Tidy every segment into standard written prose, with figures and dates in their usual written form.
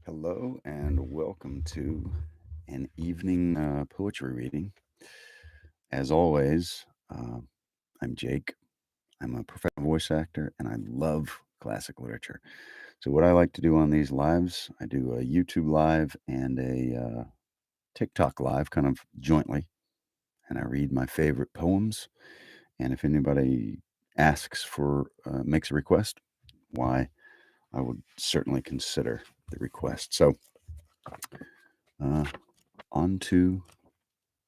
Hello and welcome to an evening poetry reading. As always, I'm Jake. I'm a professional voice actor and I love classic literature. So, what I like to do on these lives, I do a YouTube live and a TikTok live kind of jointly. And I read my favorite poems. And if anybody makes a request, why, I would certainly consider the request. So, uh, on to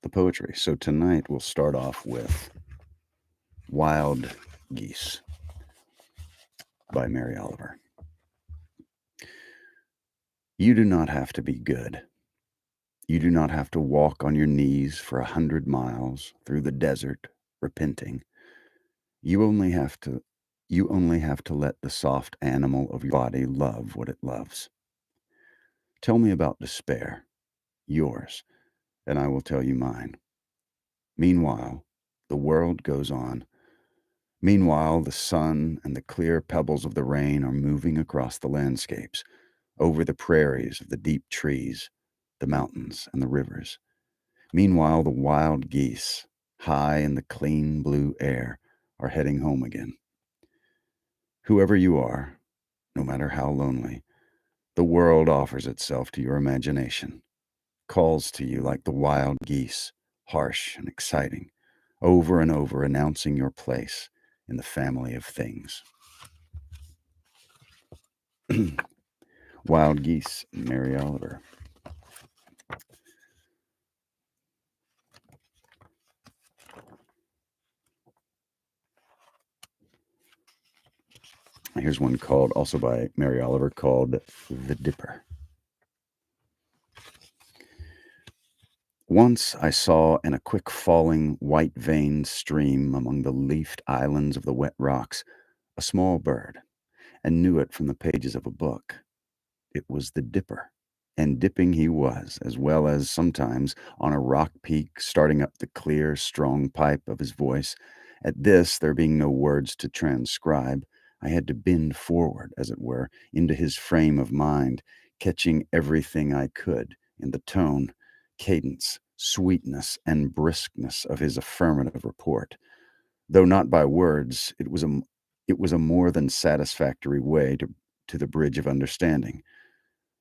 the poetry. So tonight we'll start off with Wild Geese by Mary Oliver. You do not have to be good. You do not have to walk on your knees for 100 miles through the desert repenting. You only have to you only have to let the soft animal of your body love what it loves. Tell me about despair, yours, and I will tell you mine. Meanwhile, the world goes on. Meanwhile, the sun and the clear pebbles of the rain are moving across the landscapes, over the prairies of the deep trees, the mountains and the rivers. Meanwhile, the wild geese, high in the clean blue air, are heading home again. Whoever you are, no matter how lonely, the world offers itself to your imagination, calls to you like the wild geese, harsh and exciting, over and over announcing your place in the family of things. Wild Geese, Mary Oliver. Here's one called, also by Mary Oliver, called The Dipper. Once I saw in a quick falling, white veined stream among the leafed islands of the wet rocks a small bird, and knew it from the pages of a book. It was the Dipper, and dipping he was, as well as sometimes on a rock peak, starting up the clear, strong pipe of his voice. At this, there being no words to transcribe, I had to bend forward, as it were, into his frame of mind, catching everything I could in the tone, cadence, sweetness, and briskness of his affirmative report. Though not by words, it was a more than satisfactory way to the bridge of understanding.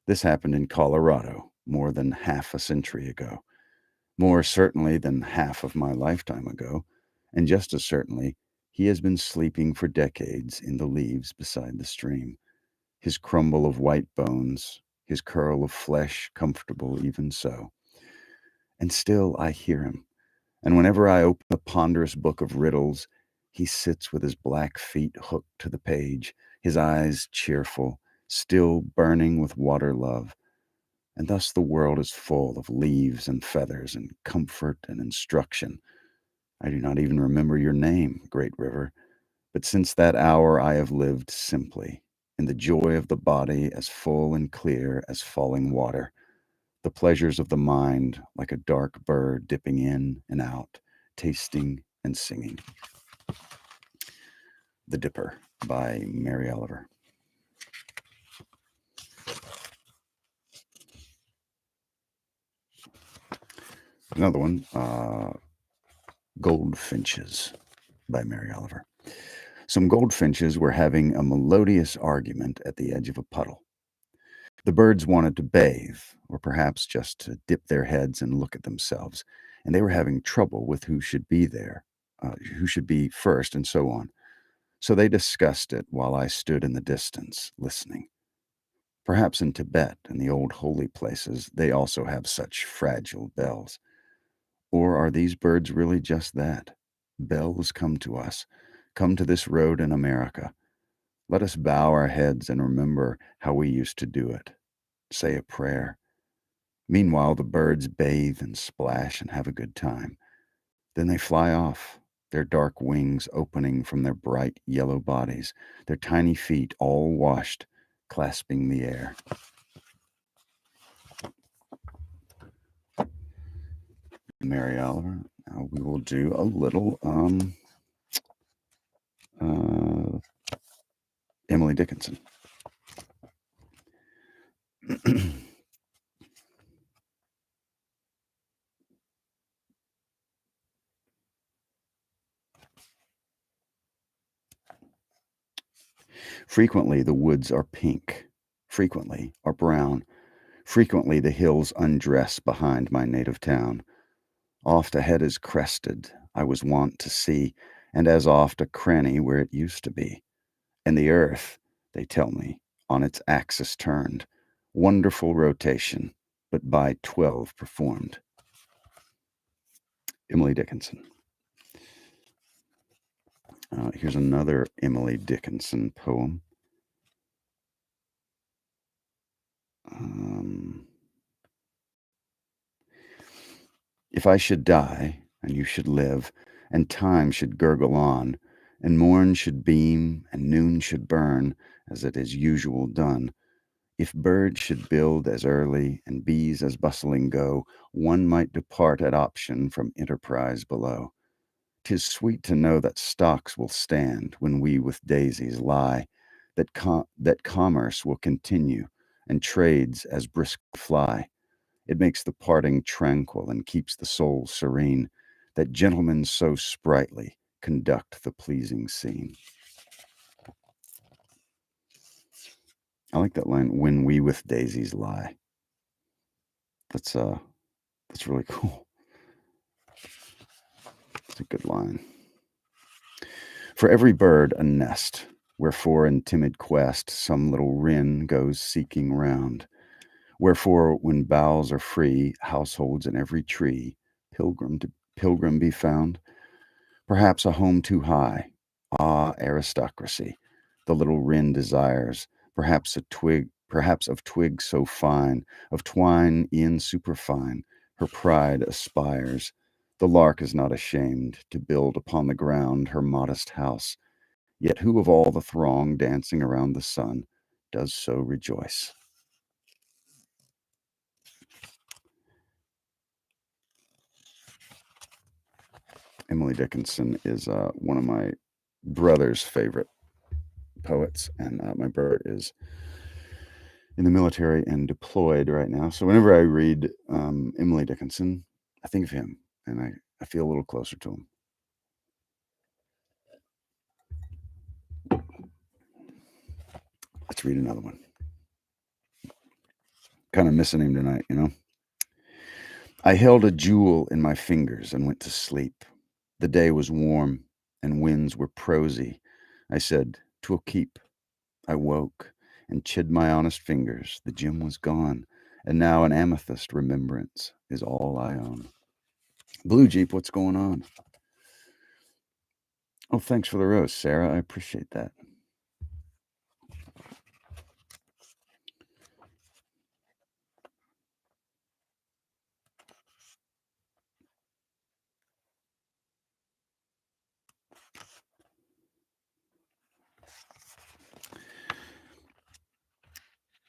This happened in Colorado more than half a century ago, more certainly than half of my lifetime ago, and just as certainly he has been sleeping for decades in the leaves beside the stream, his crumble of white bones, his curl of flesh comfortable even so. And still I hear him, and whenever I open the ponderous book of riddles, he sits with his black feet hooked to the page, his eyes cheerful, still burning with water love. And thus the world is full of leaves and feathers and comfort and instruction. I do not even remember your name, great river, but since that hour I have lived simply, in the joy of the body as full and clear as falling water, the pleasures of the mind like a dark bird dipping in and out, tasting and singing. The Dipper by Mary Oliver. Another one, Goldfinches by Mary Oliver. Some goldfinches were having a melodious argument at the edge of a puddle. The birds wanted to bathe, or perhaps just to dip their heads and look at themselves, and they were having trouble with who should be first, and so on. So they discussed it while I stood in the distance, listening. Perhaps in Tibet and the old holy places, they also have such fragile bells. Or are these birds really just that? Bells come to us, come to this road in America. Let us bow our heads and remember how we used to do it. Say a prayer. Meanwhile, the birds bathe and splash and have a good time. Then they fly off, their dark wings opening from their bright yellow bodies, their tiny feet all washed, clasping the air. Mary Oliver. Now we will do a little Emily Dickinson. Frequently the woods are pink, frequently are brown, frequently the hills undress behind my native town. Oft a head is crested, I was wont to see, and as oft a cranny where it used to be. And the earth, they tell me, on its axis turned, wonderful rotation, but by 12 performed. Emily Dickinson. Here's another Emily Dickinson poem. If I should die, and you should live, and time should gurgle on, and morn should beam, and noon should burn, as it is usual done, if birds should build as early, and bees as bustling go, one might depart at option from enterprise below. 'Tis sweet to know that stocks will stand when we with daisies lie, that commerce will continue, and trades as brisk fly. It makes the parting tranquil and keeps the soul serene, that gentlemen so sprightly conduct the pleasing scene. I like that line, when we with daisies lie. That's really cool. It's a good line. For every bird a nest, wherefore in timid quest some little wren goes seeking round. Wherefore, when boughs are free, households in every tree, pilgrim be found. Perhaps a home too high, aristocracy, the little wren desires. Perhaps of twig so fine, of twine e'en superfine, her pride aspires. The lark is not ashamed to build upon the ground her modest house. Yet who of all the throng dancing around the sun does so rejoice? Emily Dickinson is one of my brother's favorite poets, and my brother is in the military and deployed right now. So whenever I read Emily Dickinson, I think of him, and I feel a little closer to him. Let's read another one. Kind of missing him tonight, you know. I held a jewel in my fingers and went to sleep. The day was warm and winds were prosy. I said, "'Twill keep." I woke and chid my honest fingers. The gem was gone, and now an amethyst remembrance is all I own. Blue Jeep, what's going on? Oh, thanks for the rose, Sarah. I appreciate that.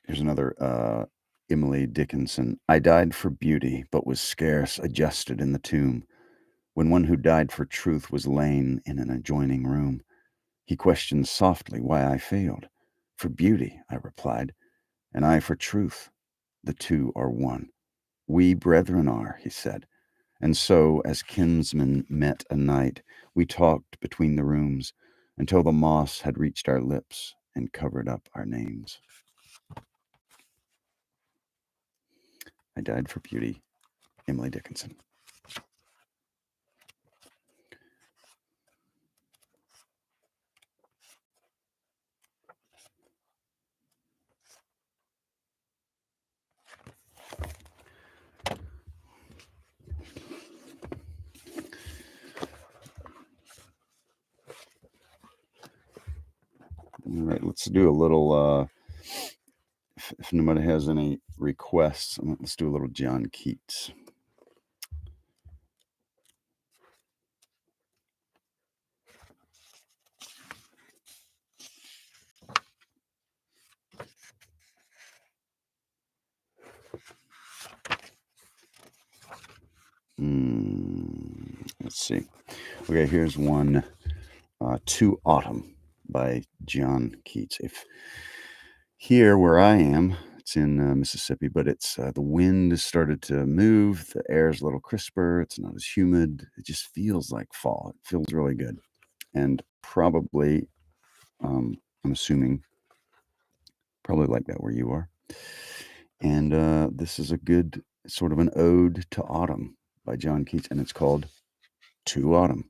Here's another Emily Dickinson. I died for beauty, but was scarce adjusted in the tomb, when one who died for truth was lain in an adjoining room. He questioned softly why I failed. For beauty, I replied, and I for truth. The two are one. We brethren are, he said. And so, as kinsmen met a night, we talked between the rooms until the moss had reached our lips and covered up our names. I died for beauty. Emily Dickinson. All right, let's do a little, if nobody has any requests, let's do a little John Keats. Let's see. Okay, here's one, To Autumn by John Keats. If here where I am, it's in Mississippi, but it's the wind has started to move. The air's a little crisper. It's not as humid. It just feels like fall. It feels really good. And probably I'm assuming probably like that where you are. And this is a good sort of an ode to autumn by John Keats, and it's called To Autumn.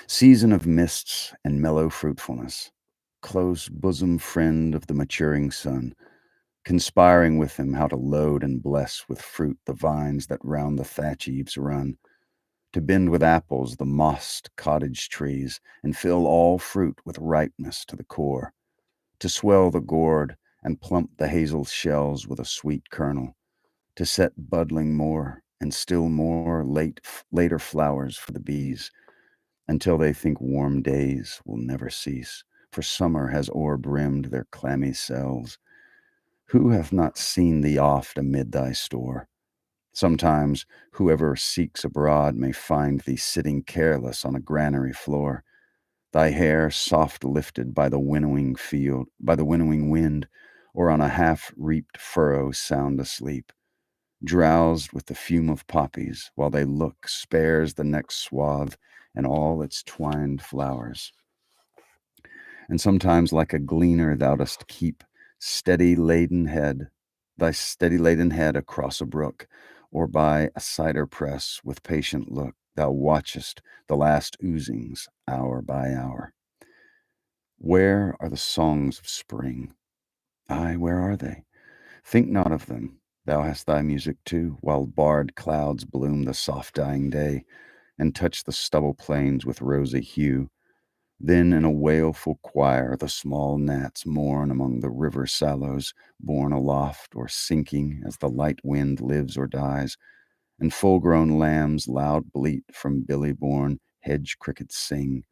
Season of mists and mellow fruitfulness, close bosom friend of the maturing sun, conspiring with him how to load and bless with fruit the vines that round the thatch eaves run, to bend with apples the mossed cottage trees, and fill all fruit with ripeness to the core, to swell the gourd and plump the hazel shells with a sweet kernel, to set buddling more and still more later flowers for the bees, until they think warm days will never cease, for summer has o'erbrimmed their clammy cells. Who hath not seen thee oft amid thy store? Sometimes whoever seeks abroad may find thee sitting careless on a granary floor, thy hair soft lifted by the winnowing wind, or on a half-reaped furrow sound asleep, drowsed with the fume of poppies, while they look spares the next swath and all its twined flowers. And sometimes like a gleaner thou dost keep thy steady laden head across a brook, or by a cider press with patient look thou watchest the last oozings hour by hour. Where are the songs of spring? Ay, where are they? Think not of them. Thou hast thy music too, while barred clouds bloom the soft dying day, and touch the stubble plains with rosy hue. Then in a wailful choir the small gnats mourn among the river sallows, borne aloft or sinking as the light wind lives or dies, and full-grown lambs loud bleat from billy-born hedge crickets sing,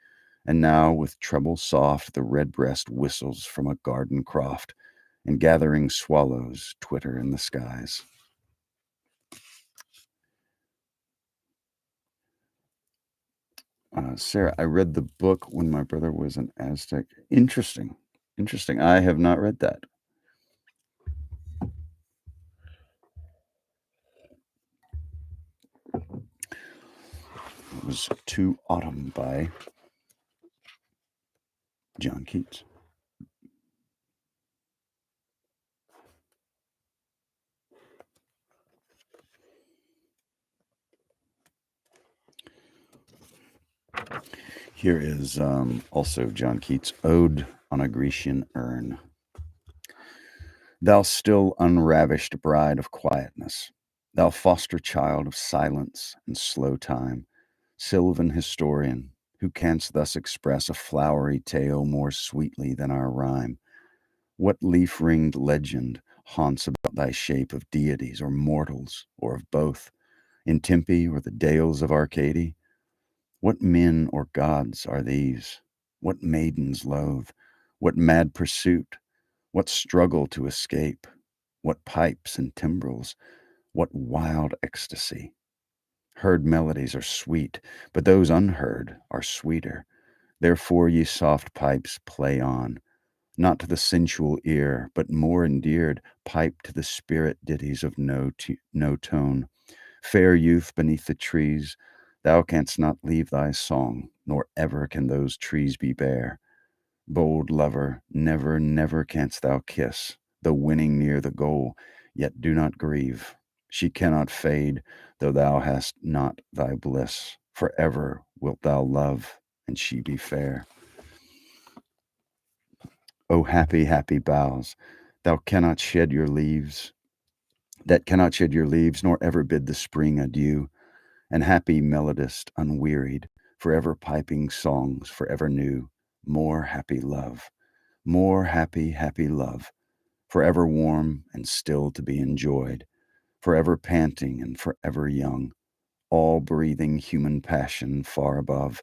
and now with treble soft the redbreast whistles from a garden croft, and gathering swallows twitter in the skies. Sarah, I read the book when my brother was an Aztec. Interesting. I have not read that. It was To Autumn by John Keats. Here is also John Keats' Ode on a Grecian Urn. Thou still unravished bride of quietness, thou foster child of silence and slow time, sylvan historian, who canst thus express a flowery tale more sweetly than our rhyme, what leaf-ringed legend haunts about thy shape of deities or mortals, or of both, in Tempe or the dales of Arcady? What men or gods are these? What maidens loathe? What mad pursuit? What struggle to escape? What pipes and timbrels? What wild ecstasy? Heard melodies are sweet, but those unheard are sweeter. Therefore, ye soft pipes, play on, not to the sensual ear, but more endeared, pipe to the spirit ditties of no tone. Fair youth beneath the trees, thou canst not leave thy song, nor ever can those trees be bare. Bold lover, never, never canst thou kiss, though winning near the goal, yet do not grieve. She cannot fade, though thou hast not thy bliss. Forever wilt thou love, and she be fair. O happy, happy boughs, thou cannot shed your leaves, that cannot shed your leaves, nor ever bid the spring adieu. And happy melodist, unwearied, forever piping songs forever new, more happy love, more happy, happy love, forever warm and still to be enjoyed, forever panting and forever young, all breathing human passion far above,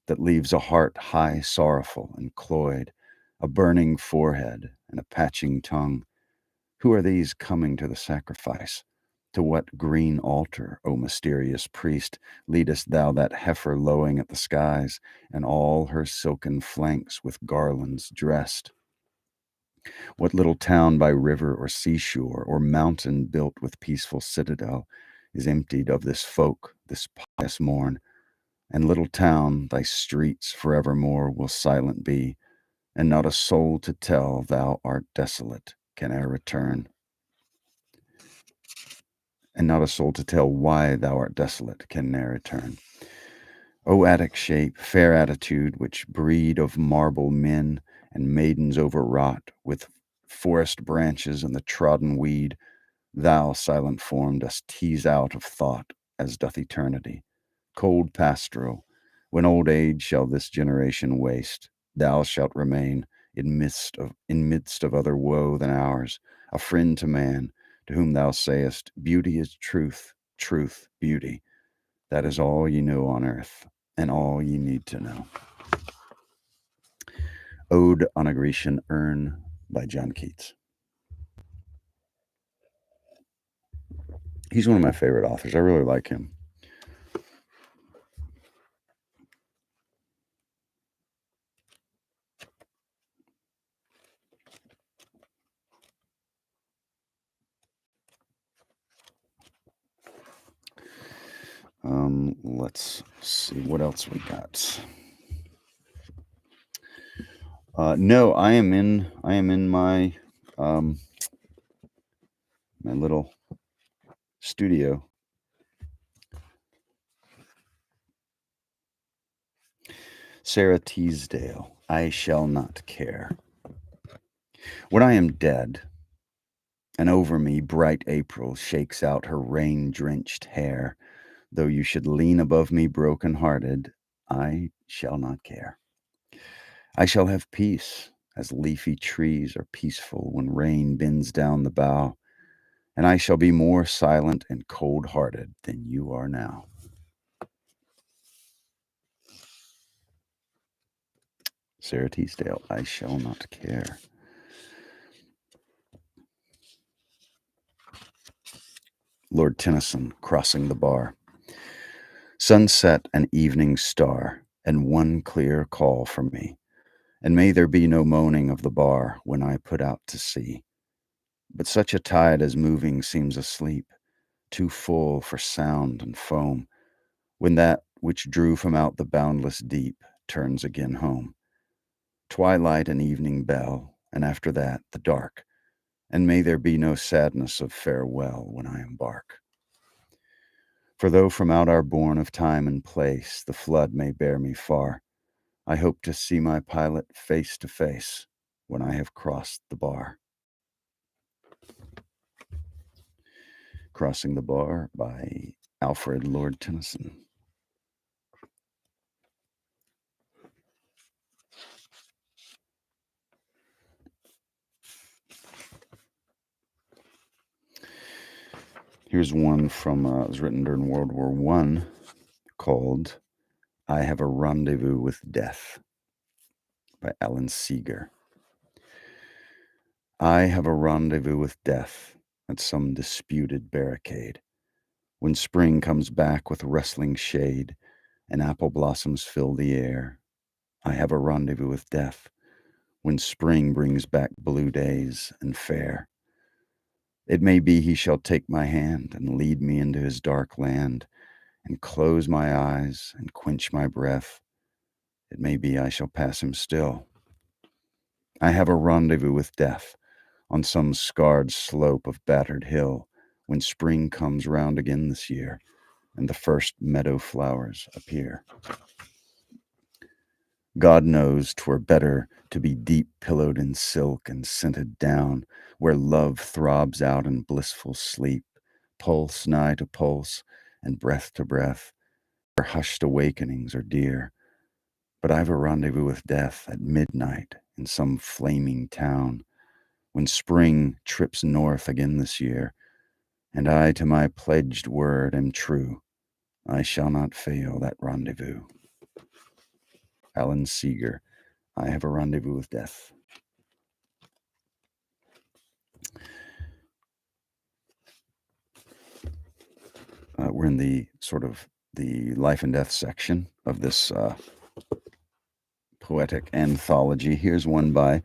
that leaves a heart high sorrowful and cloyed, a burning forehead and a patching tongue. Who are these coming to the sacrifice? To what green altar, O mysterious priest, leadest thou that heifer lowing at the skies, and all her silken flanks with garlands dressed? What little town by river or seashore, or mountain built with peaceful citadel, is emptied of this folk, this pious morn? And little town, thy streets forevermore will silent be, and not a soul to tell thou art desolate can e'er return, and not a soul to tell why thou art desolate can ne'er return. O Attic shape, fair attitude, which breed of marble men and maidens overwrought with forest branches and the trodden weed, thou, silent form, dost tease out of thought as doth eternity. Cold pastoral, when old age shall this generation waste, thou shalt remain in midst of other woe than ours, a friend to man, to whom thou sayest, beauty is truth, truth, beauty. That is all ye know on earth, and all ye need to know. Ode on a Grecian Urn by John Keats. He's one of my favorite authors. I really like him. Let's see what else we got. No, I am in my my little studio. Sarah Teasdale, I shall not care. When I am dead, and over me bright April shakes out her rain-drenched hair, though you should lean above me broken-hearted, I shall not care. I shall have peace, as leafy trees are peaceful when rain bends down the bough, and I shall be more silent and cold-hearted than you are now. Sarah Teasdale, I shall not care. Lord Tennyson, Crossing the Bar. Sunset and evening star, and one clear call for me, and may there be no moaning of the bar when I put out to sea. But such a tide as moving seems asleep, too full for sound and foam, when that which drew from out the boundless deep turns again home. Twilight and evening bell, and after that the dark, and may there be no sadness of farewell when I embark. For though from out our bourne of time and place the flood may bear me far, I hope to see my pilot face to face when I have crossed the bar. Crossing the Bar by Alfred Lord Tennyson. Here's one from, it was written during World War I, called I Have a Rendezvous with Death by Allan Seeger. I have a rendezvous with death at some disputed barricade. When spring comes back with rustling shade and apple blossoms fill the air, I have a rendezvous with death when spring brings back blue days and fair. It may be he shall take my hand and lead me into his dark land and close my eyes and quench my breath. It may be I shall pass him still. I have a rendezvous with death on some scarred slope of battered hill when spring comes round again this year and the first meadow flowers appear. God knows 'twere better to be deep pillowed in silk and scented down, where love throbs out in blissful sleep, pulse nigh to pulse and breath to breath, where hushed awakenings are dear. But I've a rendezvous with death at midnight in some flaming town, when spring trips north again this year, and I to my pledged word am true. I shall not fail that rendezvous. Allan Seeger, I Have a Rendezvous with Death. We're in the sort of the life and death section of this poetic anthology. Here's one by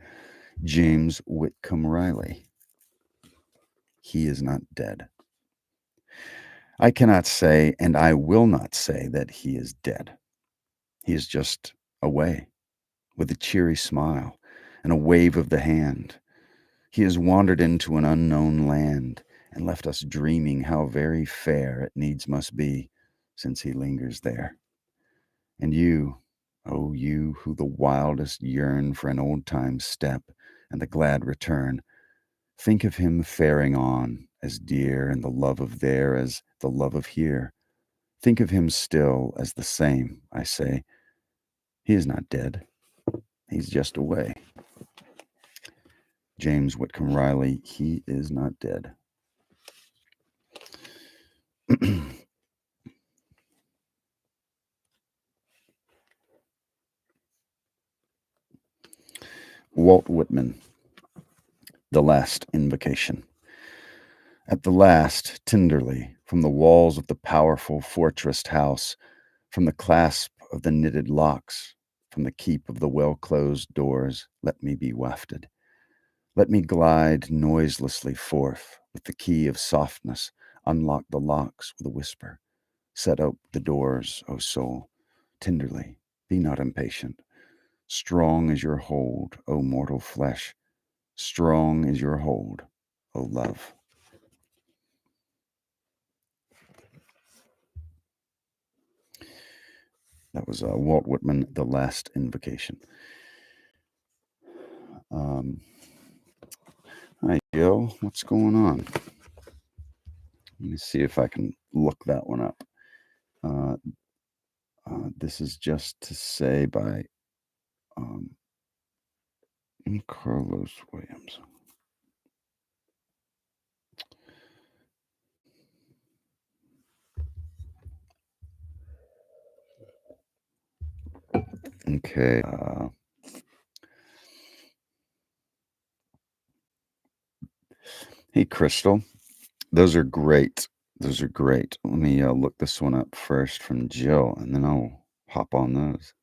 James Whitcomb Riley. He is not dead. I cannot say, and I will not say, that he is dead. He is just away with a cheery smile and a wave of the hand. He has wandered into an unknown land and left us dreaming how very fair it needs must be, since he lingers there. And you, oh you who the wildest yearn for an old-time step and the glad return, think of him faring on as dear and the love of there as the love of here. Think of him still as the same, I say. He is not dead. He's just away. James Whitcomb Riley, he is not dead. Walt Whitman, The Last Invocation. At the last, tenderly, from the walls of the powerful fortressed house, from the clasp of the knitted locks, from the keep of the well-closed doors, let me be wafted. Let me glide noiselessly forth with the key of softness, unlock the locks with a whisper. Set up the doors, O soul, tenderly, be not impatient. Strong is your hold, O mortal flesh. Strong is your hold, O love. That was Walt Whitman, The Last Invocation. Hi, Joe. What's going on? Let me see if I can look that one up. This is Just to Say by Carlos Williams. Okay. Hey, Crystal. Those are great. Those are great. Let me look this one up first from Jill, and then I'll hop on those.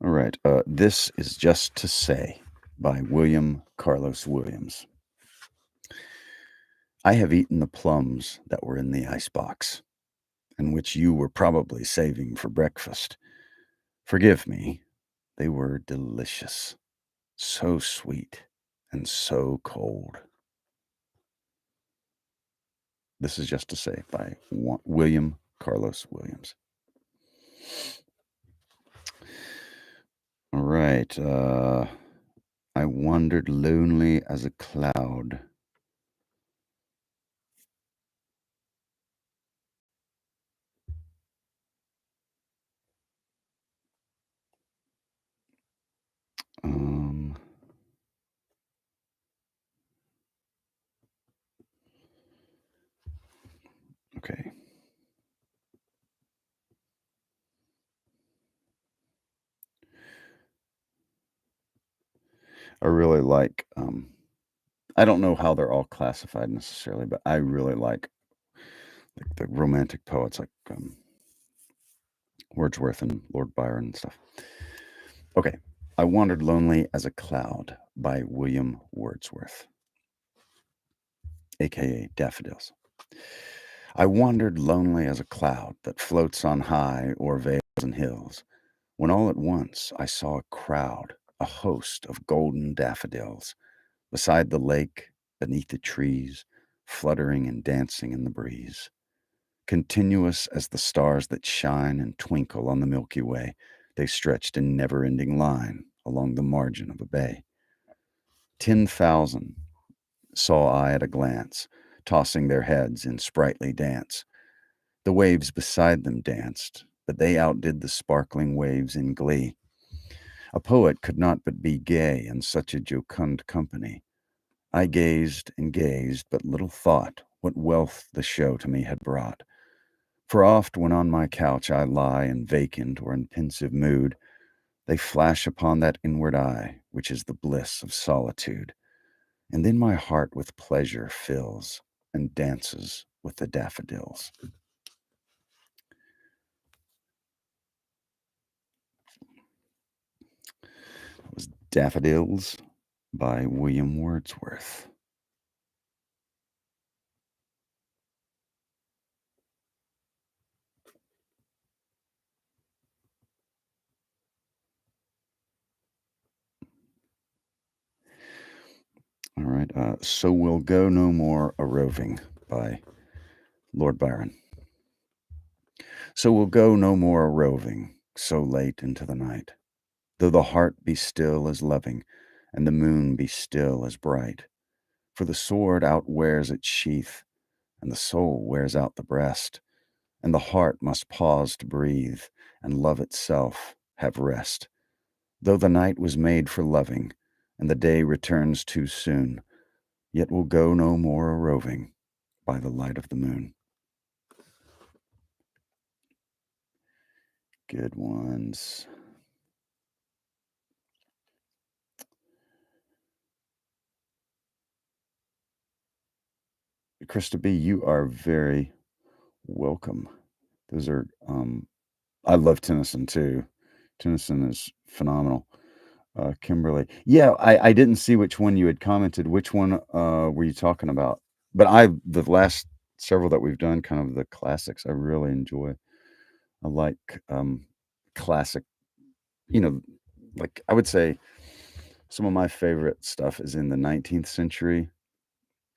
All right. This is Just to Say by William Carlos Williams. I have eaten the plums that were in the icebox, and which you were probably saving for breakfast. Forgive me, they were delicious, so sweet and so cold. This is Just to Say by William Carlos Williams. All right. I wandered lonely as a cloud. Okay. I really like, I don't know how they're all classified necessarily, but I really like the romantic poets like Wordsworth and Lord Byron and stuff. Okay. I Wandered Lonely as a Cloud by William Wordsworth, aka Daffodils. I wandered lonely as a cloud that floats on high o'er vales and hills, when all at once I saw a crowd, a host of golden daffodils, beside the lake, beneath the trees, fluttering and dancing in the breeze. Continuous as the stars that shine and twinkle on the Milky Way, they stretched in never-ending line along the margin of a bay. 10,000 saw I at a glance, tossing their heads in sprightly dance. The waves beside them danced, but they outdid the sparkling waves in glee. A poet could not but be gay in such a jocund company. I gazed and gazed, but little thought what wealth the show to me had brought. For oft when on my couch I lie in vacant or in pensive mood, they flash upon that inward eye, which is the bliss of solitude. And then my heart with pleasure fills, and dances with the daffodils. It was Daffodils by William Wordsworth. All right. So We'll Go No More a Roving by Lord Byron. So we'll go no more a roving so late into the night, though the heart be still as loving and the moon be still as bright. For the sword outwears its sheath, and the soul wears out the breast, and the heart must pause to breathe, and love itself have rest. Though the night was made for loving, and the day returns too soon, yet we'll go no more a roving by the light of the moon. Good ones. Krista B., you are very welcome. Those are, I love Tennyson too. Tennyson is phenomenal. Kimberly. Yeah, I didn't see which one you had commented. Which one were you talking about? But the last several that we've done, kind of the classics, I really enjoy. I like classic, like I would say some of my favorite stuff is in the 19th century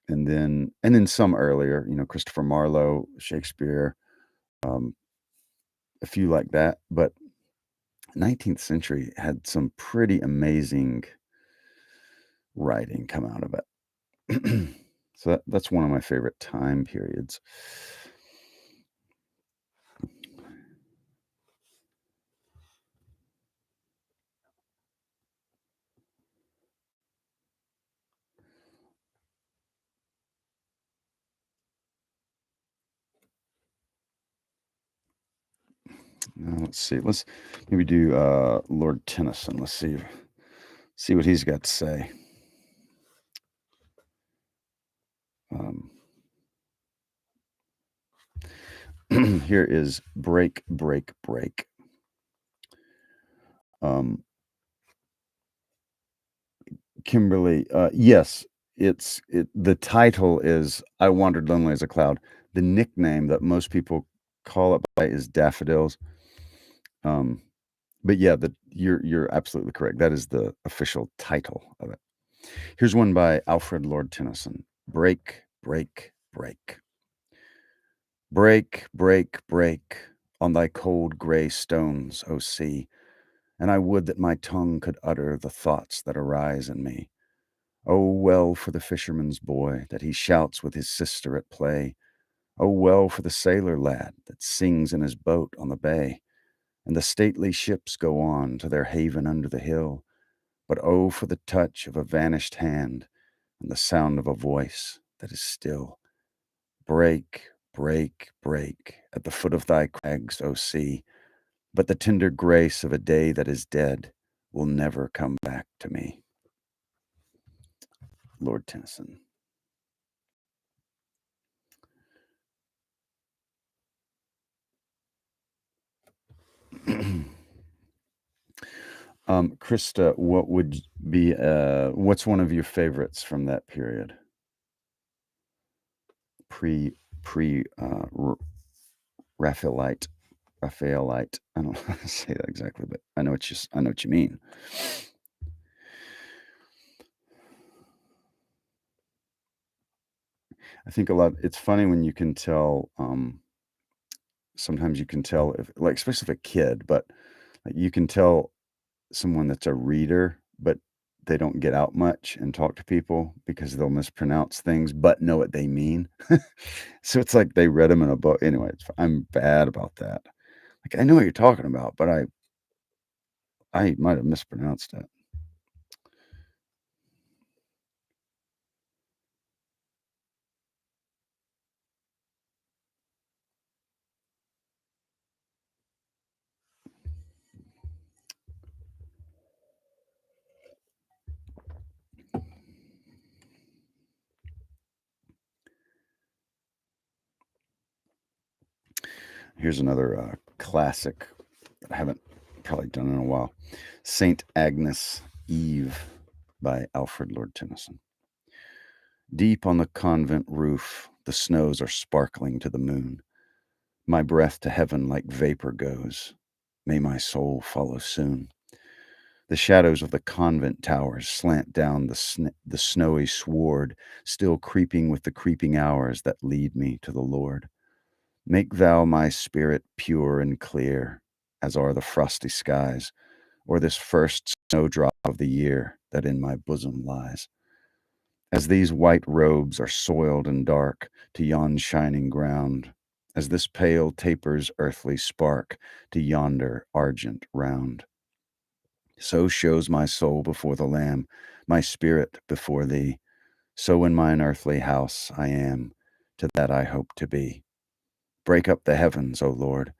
and then some earlier, Christopher Marlowe, Shakespeare, um, a few like that. But 19th century had some pretty amazing writing come out of it. So that's one of my favorite time periods. Now, let's see. Let's maybe do Lord Tennyson. Let's see what he's got to say. Here is Break, Break, Break. Kimberly, yes, the title is I Wandered Lonely as a Cloud. The nickname that most people call it by is Daffodils. But yeah, you're absolutely correct. That is the official title of it. Here's one by Alfred Lord Tennyson. Break, break, break. Break, break, break on thy cold gray stones, O sea, and I would that my tongue could utter the thoughts that arise in me. Oh, well for the fisherman's boy that he shouts with his sister at play. Oh, well for the sailor lad that sings in his boat on the bay. And the stately ships go on to their haven under the hill. But oh, for the touch of a vanished hand and the sound of a voice that is still. Break, break, break at the foot of thy crags, O sea. But the tender grace of a day that is dead will never come back to me. Lord Tennyson. Krista, what would be what's one of your favorites from that period? Pre Raphaelite. Raphaelite. I don't know how to say that exactly, but I know what you mean. I think it's funny when you can tell, sometimes you can tell if, like, especially if a kid, but like, you can tell someone that's a reader, but they don't get out much and talk to people because they'll mispronounce things, but know what they mean. So it's like they read them in a book. Anyway, I'm bad about that. Like, I know what you're talking about, but I might have mispronounced it. Here's another classic that I haven't probably done in a while. Saint Agnes Eve by Alfred Lord Tennyson. Deep on the convent roof, the snows are sparkling to the moon. My breath to heaven like vapor goes. May my soul follow soon. The shadows of the convent towers slant down the snowy sward, still creeping with the creeping hours that lead me to the Lord. Make thou my spirit pure and clear, as are the frosty skies, or this first snowdrop of the year that in my bosom lies. As these white robes are soiled and dark to yon shining ground, as this pale taper's earthly spark to yonder argent round, so shows my soul before the Lamb, my spirit before thee. So in mine earthly house I am, to that I hope to be. Break up the heavens, O Lord,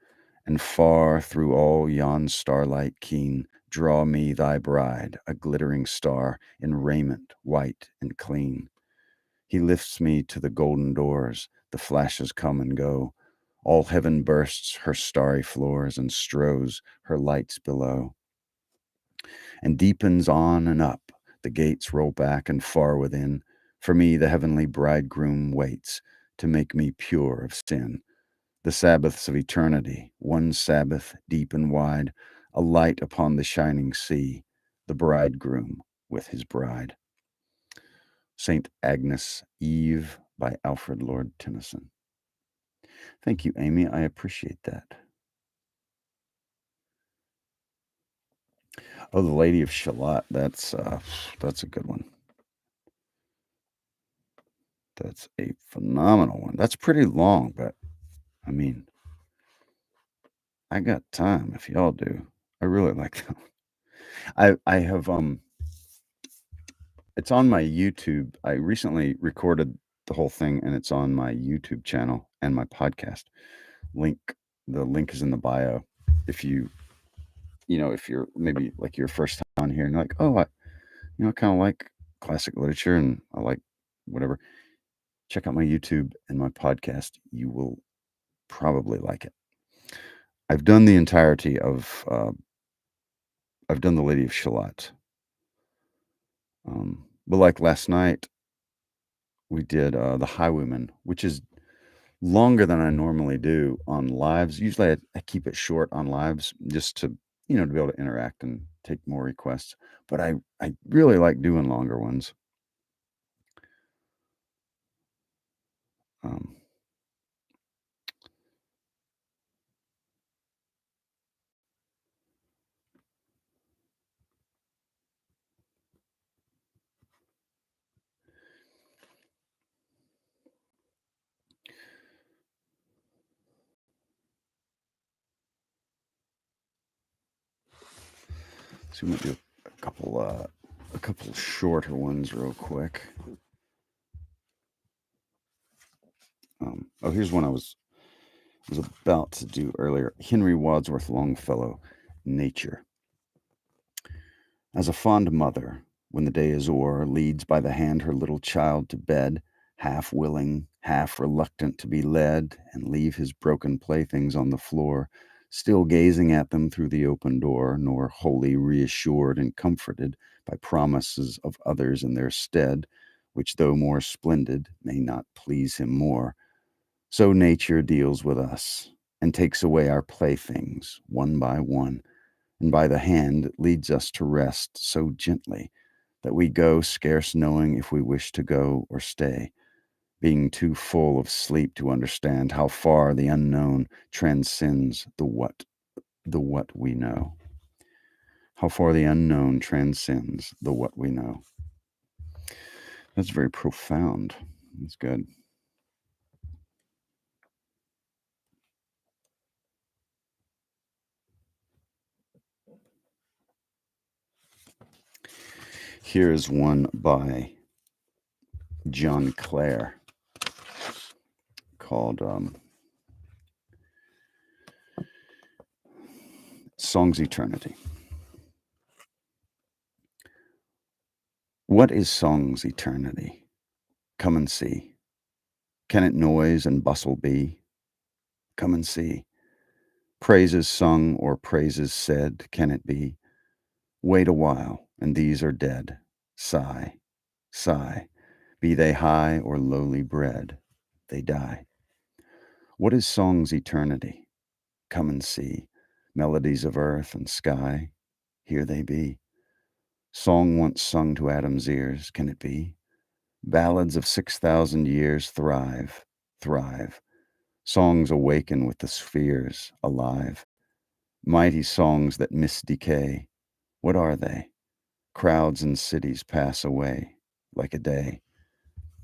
and far through all yon starlight keen, draw me thy bride, a glittering star, in raiment white and clean. He lifts me to the golden doors, the flashes come and go. All heaven bursts her starry floors and strows her lights below. And deepens on and up, the gates roll back and far within. For me the heavenly bridegroom waits to make me pure of sin. The Sabbaths of eternity, one Sabbath deep and wide, a light upon the shining sea, the bridegroom with his bride. Saint Agnes Eve by Alfred Lord Tennyson. Thank you, Amy. I appreciate that. Oh, The Lady of Shalott. That's a good one. That's a phenomenal one. That's pretty long, but I mean, I got time if y'all do. I really like that one. I have it's on my YouTube. I recently recorded the whole thing and it's on my YouTube channel and my podcast. The link is in the bio. If if you're maybe like your first time on here and you're like, oh, I kind of like classic literature and I like whatever, check out my YouTube and my podcast. You will probably like it. I've done the entirety of, I've done The Lady of Shalott. But like last night, we did The Highwayman, which is longer than I normally do on lives. Usually I keep it short on lives just to, to be able to interact and take more requests. But I really like doing longer ones. Um, so we might do a couple shorter ones real quick. Here's one I was about to do earlier. Henry Wadsworth Longfellow, Nature. As a fond mother, when the day is o'er, leads by the hand her little child to bed, half willing, half reluctant to be led, and leave his broken playthings on the floor, still gazing at them through the open door, nor wholly reassured and comforted by promises of others in their stead, which, though more splendid, may not please him more. So nature deals with us, and takes away our playthings, one by one, and by the hand leads us to rest so gently that we go scarce knowing if we wish to go or stay, being too full of sleep to understand how far the unknown transcends the what we know. How far the unknown transcends the what we know. That's very profound. That's good. Here's one by John Clare called Song's Eternity. What is song's eternity? Come and see. Can it noise and bustle be? Come and see. Praises sung or praises said, can it be? Wait a while, and these are dead. Sigh, sigh. Be they high or lowly bred, they die. What is song's eternity? Come and see. Melodies of earth and sky, here they be. Song once sung to Adam's ears, can it be? Ballads of 6,000 years thrive, thrive. Songs awaken with the spheres, alive. Mighty songs that miss decay, what are they? Crowds and cities pass away, like a day.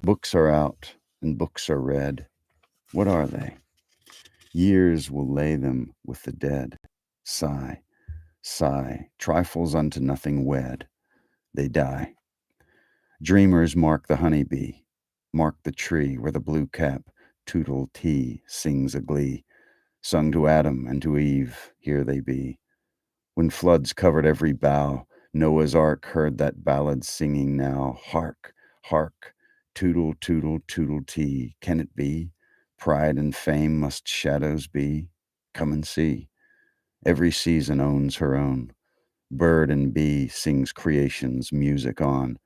Books are out, and books are read, what are they? Years will lay them with the dead. Sigh, sigh, trifles unto nothing wed, they die. Dreamers mark the honeybee, mark the tree where the blue cap tootle tea sings a glee, sung to Adam and to Eve, here they be. When floods covered every bough, Noah's ark heard that ballad singing now. Hark, hark, tootle, tootle, tootle tea, can it be? Pride and fame must shadows be? Come and see. Every season owns her own. Bird and bee sings creation's music on.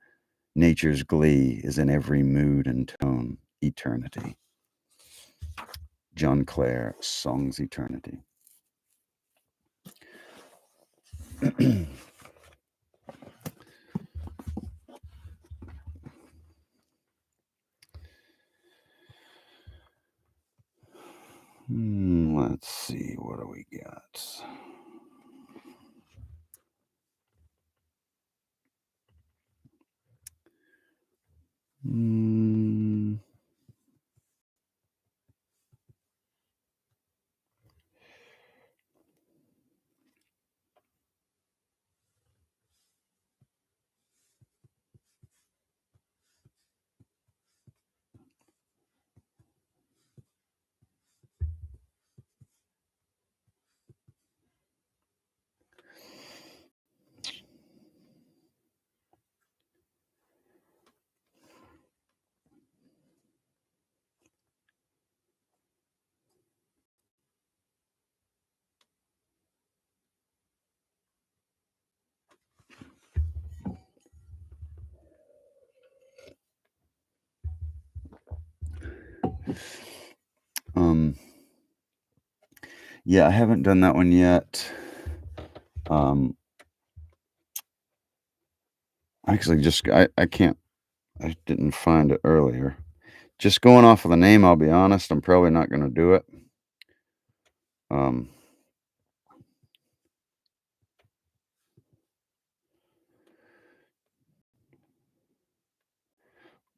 Nature's glee is in every mood and tone. Eternity. John Clare, Song's Eternity. Let's see, what do we got? Yeah, I haven't done that one yet. Actually, I didn't find it earlier. Just going off of the name, I'll be honest, I'm probably not going to do it.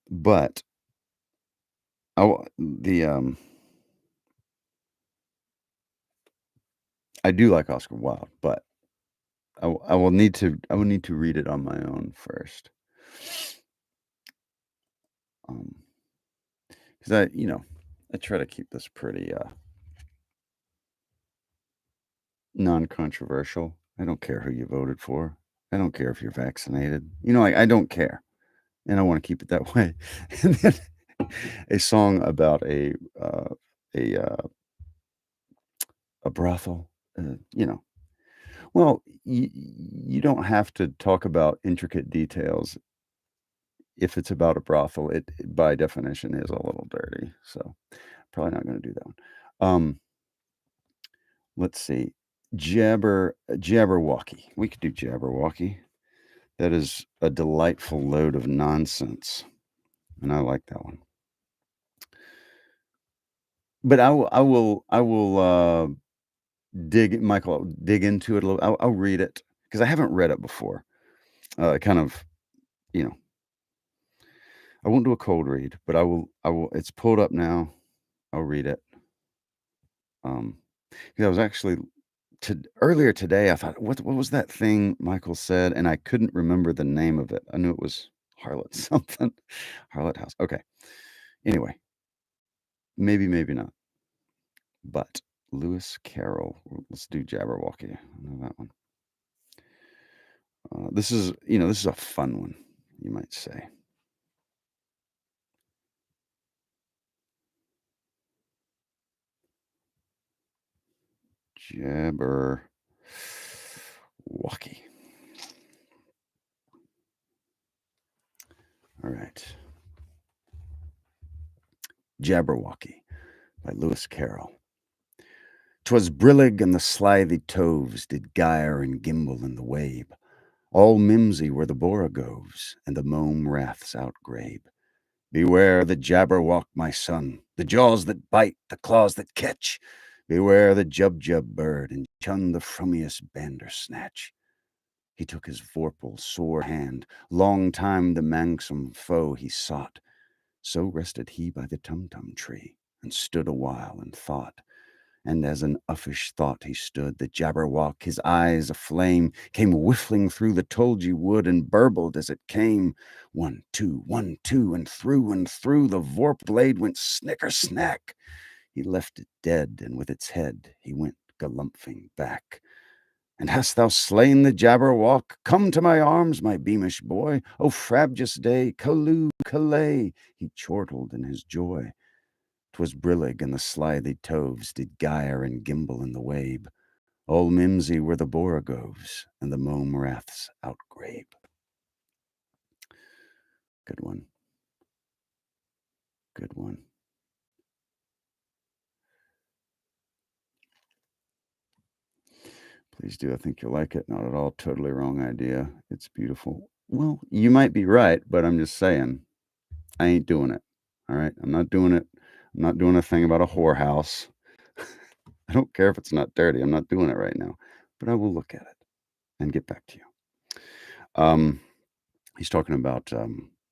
But I do like Oscar Wilde, but I will need to read it on my own first. Because I try to keep this pretty non-controversial. I don't care who you voted for. I don't care if you're vaccinated. I don't care, and I want to keep it that way. And then a song about a brothel. Well, you don't have to talk about intricate details. If it's about a brothel, it by definition is a little dirty. So probably not going to do that one. Let's see. Jabberwocky. We could do Jabberwocky. That is a delightful load of nonsense, and I like that one. But I will dig into it a little. I'll read it because I haven't read it before. Kind of, I won't do a cold read, but I will. It's pulled up now. I'll read it. Because I was actually earlier today. I thought, what was that thing Michael said, and I couldn't remember the name of it. I knew it was Harlot something, Harlot House. Okay. Anyway, maybe not. But Lewis Carroll. Let's do Jabberwocky. I know that one. This is a fun one, you might say. Jabberwocky. All right. Jabberwocky by Lewis Carroll. 'Twas brillig and the slithy toves did gyre and gimble in the wabe. All mimsy were the borogoves, and the mome raths outgrabe. Beware the Jabberwock, my son, the jaws that bite, the claws that catch. Beware the Jubjub bird, and shun the frumious bandersnatch. He took his vorpal sore hand, long time the manxome foe he sought. So rested he by the tumtum tree, and stood a while and thought. And as an uffish thought he stood, the Jabberwock, his eyes aflame, came whiffling through the tulgey wood, and burbled as it came. 1, 2, 1, 2, and through the vorp blade went snicker snack. He left it dead, and with its head he went galumphing back. And hast thou slain the Jabberwock? Come to my arms, my beamish boy. O frabjous day, callooh, callay, he chortled in his joy. 'Twas brillig and the slithy toves did gyre and gimble in the wabe. All mimsy were the borogoves, and the mome raths outgrabe. Good one. Good one. Please do. I think you'll like it. Not at all totally wrong idea. It's beautiful. Well, you might be right, but I'm just saying, I ain't doing it. All right? I'm not doing it. I'm not doing a thing about a whorehouse. I don't care if it's not dirty. I'm not doing it right now. But I will look at it and get back to you. He's talking about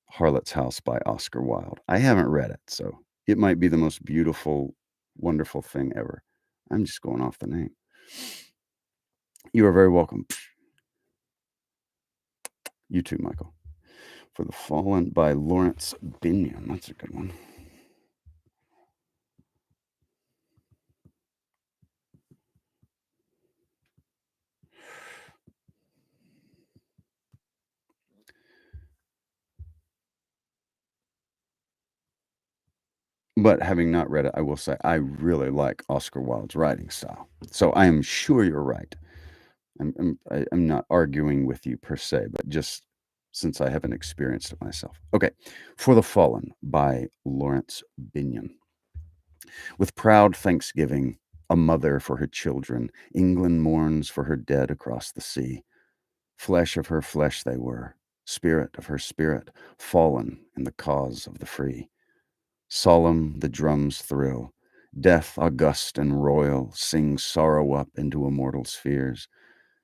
Harlot's House by Oscar Wilde. I haven't read it, so it might be the most beautiful, wonderful thing ever. I'm just going off the name. You are very welcome. You too, Michael. For the Fallen by Lawrence Binyon. That's a good one. But having not read it, I will say I really like Oscar Wilde's writing style. So I am sure you're right. I'm not arguing with you per se, but just since I haven't experienced it myself. Okay. For the Fallen by Lawrence Binyon. With proud thanksgiving, a mother for her children, England mourns for her dead across the sea. Flesh of her flesh they were, spirit of her spirit, fallen in the cause of the free. Solemn the drums thrill, death august and royal sings sorrow up into immortal spheres.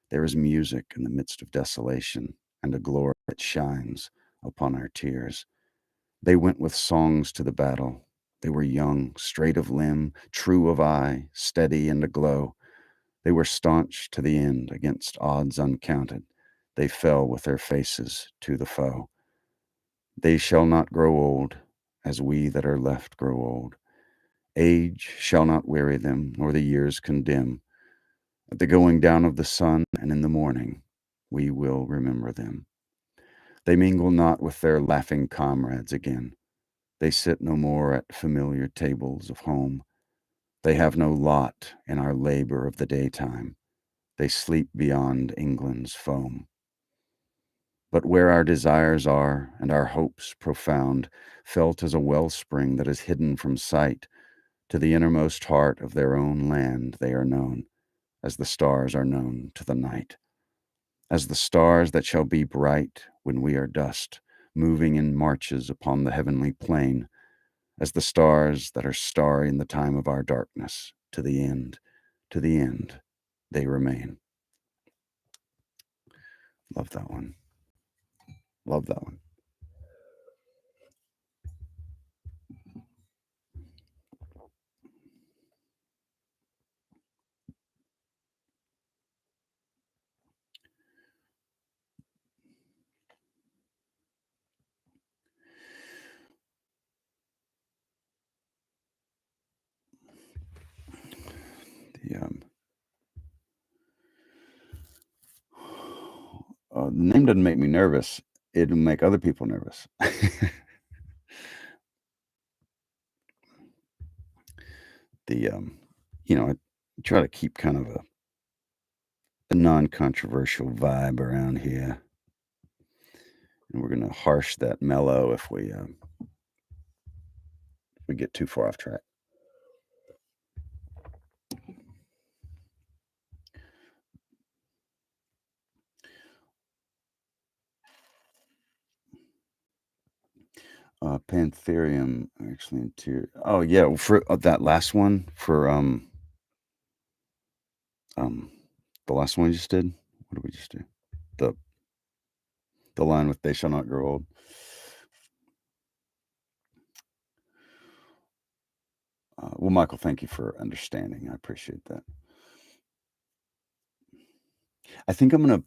There is music in the midst of desolation, and a glory that shines upon our tears. They went with songs to the battle. They were young, straight of limb, true of eye, steady and aglow. They were staunch to the end against odds uncounted. They fell with their faces to the foe. They shall not grow old, as we that are left grow old. Age shall not weary them, nor the years condemn. At the going down of the sun and in the morning, we will remember them. They mingle not with their laughing comrades again. They sit no more at familiar tables of home. They have no lot in our labor of the daytime. They sleep beyond England's foam. But where our desires are and our hopes profound, felt as a wellspring that is hidden from sight, to the innermost heart of their own land they are known, as the stars are known to the night. As the stars that shall be bright when we are dust, moving in marches upon the heavenly plain, as the stars that are starry in the time of our darkness, to the end they remain. Love that one. Love that one. The name doesn't make me nervous. It'll make other people nervous. The try to keep kind of a non-controversial vibe around here, and we're gonna harsh that mellow if we get too far off track. Pantherium, actually, interior. Oh yeah, for that last one for um the last one we just did. What did we just do? The the line with "They shall not grow old." Well, Michael, thank you for understanding. I appreciate that. I think I'm gonna.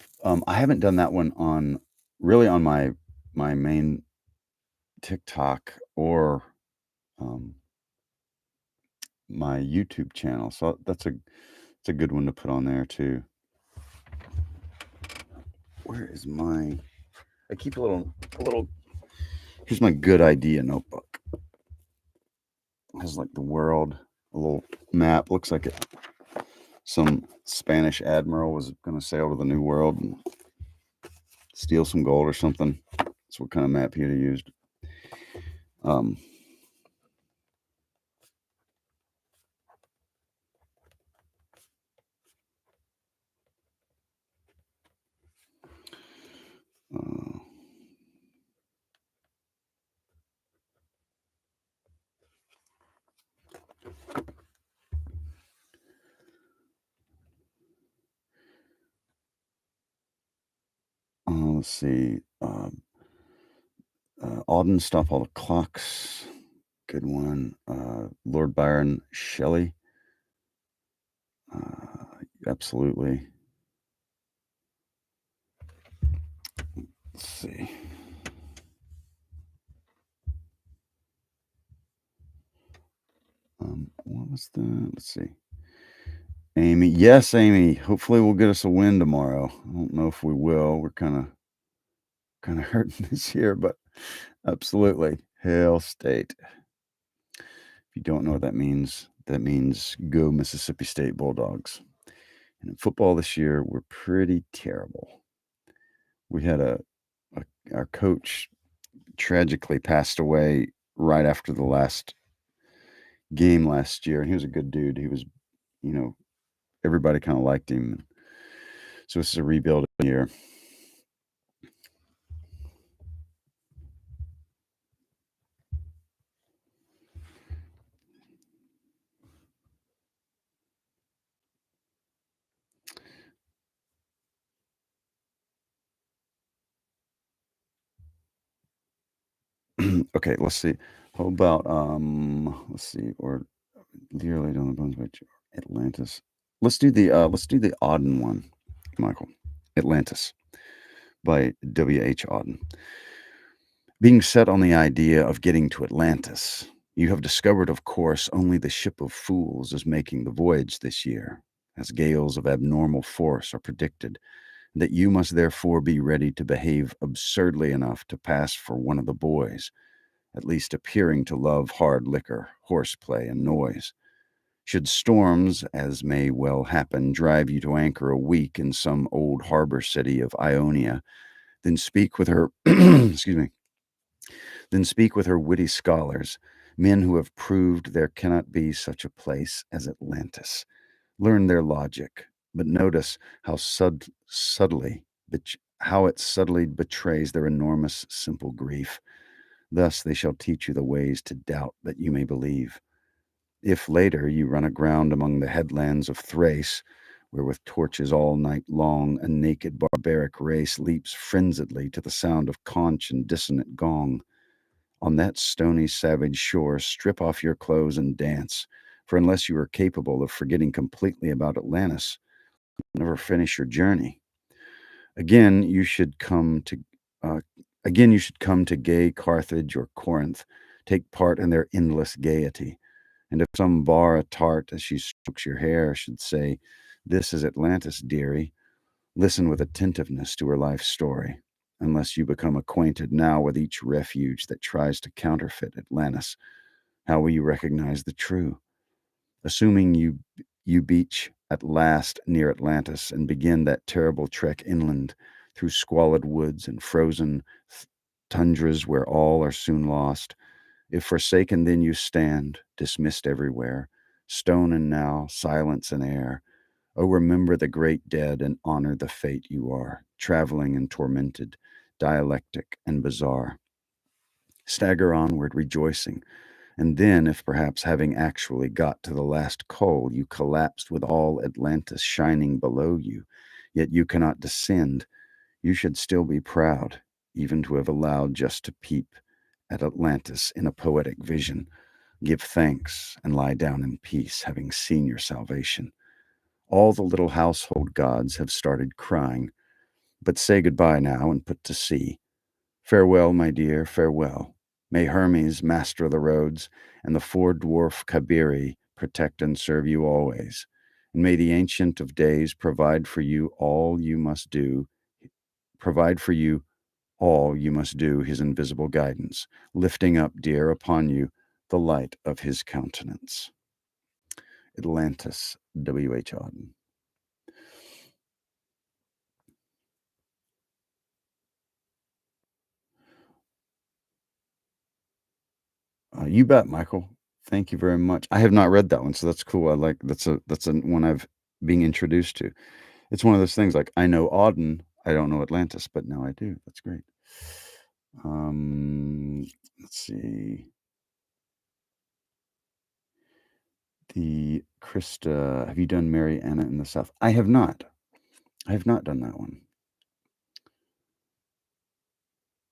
I haven't done that one on really on my main TikTok or um, my YouTube channel. So it's a good one to put on there too. Where is my? I keep a little. Here's my good idea notebook. It has like the world, a little map. Looks like some Spanish admiral was going to sail to the New World and steal some gold or something. That's what kind of map he'd have used. Um, uh, let's see. Auden, Stop All the Clocks. Good one. Lord Byron, Shelley. Absolutely. Let's see. What was the? Let's see. Amy, yes, Amy. Hopefully, we'll get us a win tomorrow. I don't know if we will. We're kind of hurting this year, but absolutely, Hail State. If you don't know what that means go Mississippi State Bulldogs. And in football this year, we're pretty terrible. We had our coach tragically passed away right after the last game last year, and he was a good dude. He was, everybody kind of liked him. So this is a rebuilding year. Okay, let's see. How about let's see, or Dear Lady on the Bones by Atlantis. Let's do the Auden one, Michael. Atlantis by W.H. Auden. Being set on the idea of getting to Atlantis, you have discovered, of course, only the ship of fools is making the voyage this year, as gales of abnormal force are predicted, that you must therefore be ready to behave absurdly enough to pass for one of the boys, at least appearing to love hard liquor, horseplay, and noise. Should storms, as may well happen, drive you to anchor a week in some old harbor city of Ionia, then speak with her excuse me, then speak with her witty scholars, men who have proved there cannot be such a place as Atlantis. Learn their logic, but notice how subtly how it subtly betrays their enormous simple grief. Thus they shall teach you the ways to doubt that you may believe. If later you run aground among the headlands of Thrace, where with torches all night long a naked barbaric race leaps frenziedly to the sound of conch and dissonant gong, on that stony savage shore strip off your clothes and dance, for unless you are capable of forgetting completely about Atlantis, you'll never finish your journey. Again, you should come to uh, Again, you should come to gay Carthage or Corinth, take part in their endless gaiety. And if some bar a tart as she strokes your hair should say, "This is Atlantis, dearie," listen with attentiveness to her life story, unless you become acquainted now with each refuge that tries to counterfeit Atlantis. How will you recognize the true? Assuming you You beach at last near Atlantis and begin that terrible trek inland through squalid woods and frozen tundras where all are soon lost. If forsaken, then you stand, dismissed everywhere, stone and now, silence and air. Oh, remember the great dead and honor the fate you are, traveling and tormented, dialectic and bizarre. Stagger onward, rejoicing, and then, if perhaps having actually got to the last coal, you collapsed with all Atlantis shining below you, yet you cannot descend, you should still be proud, even to have allowed just to peep at Atlantis in a poetic vision. Give thanks and lie down in peace, having seen your salvation. All the little household gods have started crying, but say goodbye now and put to sea. Farewell, my dear, farewell. May Hermes, master of the roads, and the four dwarf Kabiri protect and serve you always. And may the Ancient of Days provide for you all you must do, his invisible guidance, lifting up, dear, upon you the light of his countenance. Atlantis, W.H. Auden. You bet, Michael. Thank you very much. I have not read that one, so that's cool. I like that's a one I've being introduced to. It's one of those things like I know Auden, I don't know Atlantis, but now I do. That's great. Let's see. The Krista, have you done Mary Anna in the South? I have not. I have not done that one.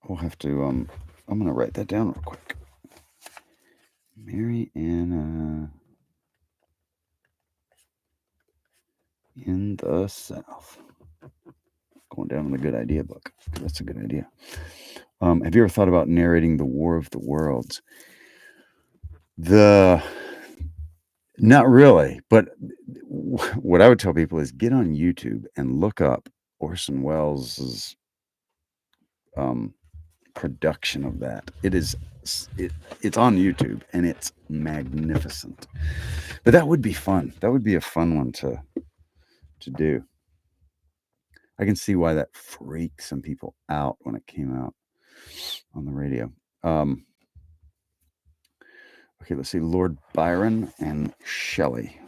We'll have to I'm gonna write that down real quick. Mary Anna in the South. Going down in the good idea book. That's a good idea. Have you ever thought about narrating the War of the Worlds? Not really, but what I would tell people is get on YouTube and look up Orson Welles' production of that. It's on YouTube and it's magnificent. But that would be fun. That would be a fun one to do. I can see why that freaked some people out when it came out on the radio. Okay, let's see. Lord Byron and Shelley.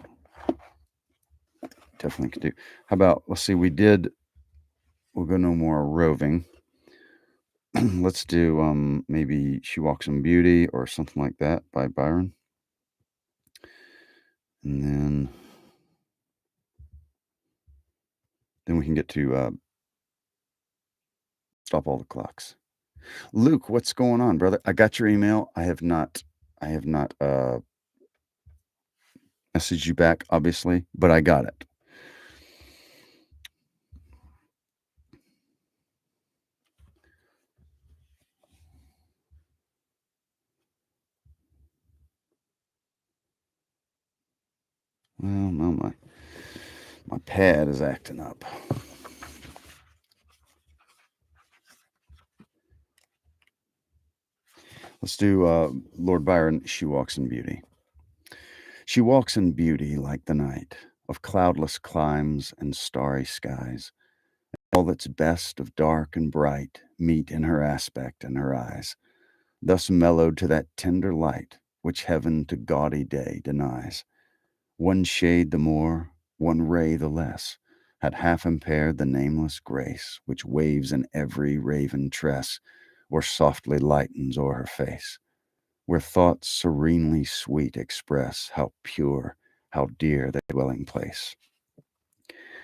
Definitely could do. How about, let's see, we'll go no more roving. Let's do maybe She Walks in Beauty or something like that by Byron. And then we can get to Stop All the Clocks. Luke, what's going on, brother? I got your email. I have not messaged you back, obviously, but I got it. Well, no, my pad is acting up. Let's do Lord Byron, She Walks in Beauty. She walks in beauty like the night of cloudless climes and starry skies. All that's best of dark and bright meet in her aspect and her eyes, thus mellowed to that tender light which heaven to gaudy day denies. One shade the more, one ray the less, had half impaired the nameless grace which waves in every raven tress, or softly lightens o'er her face, where thoughts serenely sweet express how pure, how dear their dwelling place.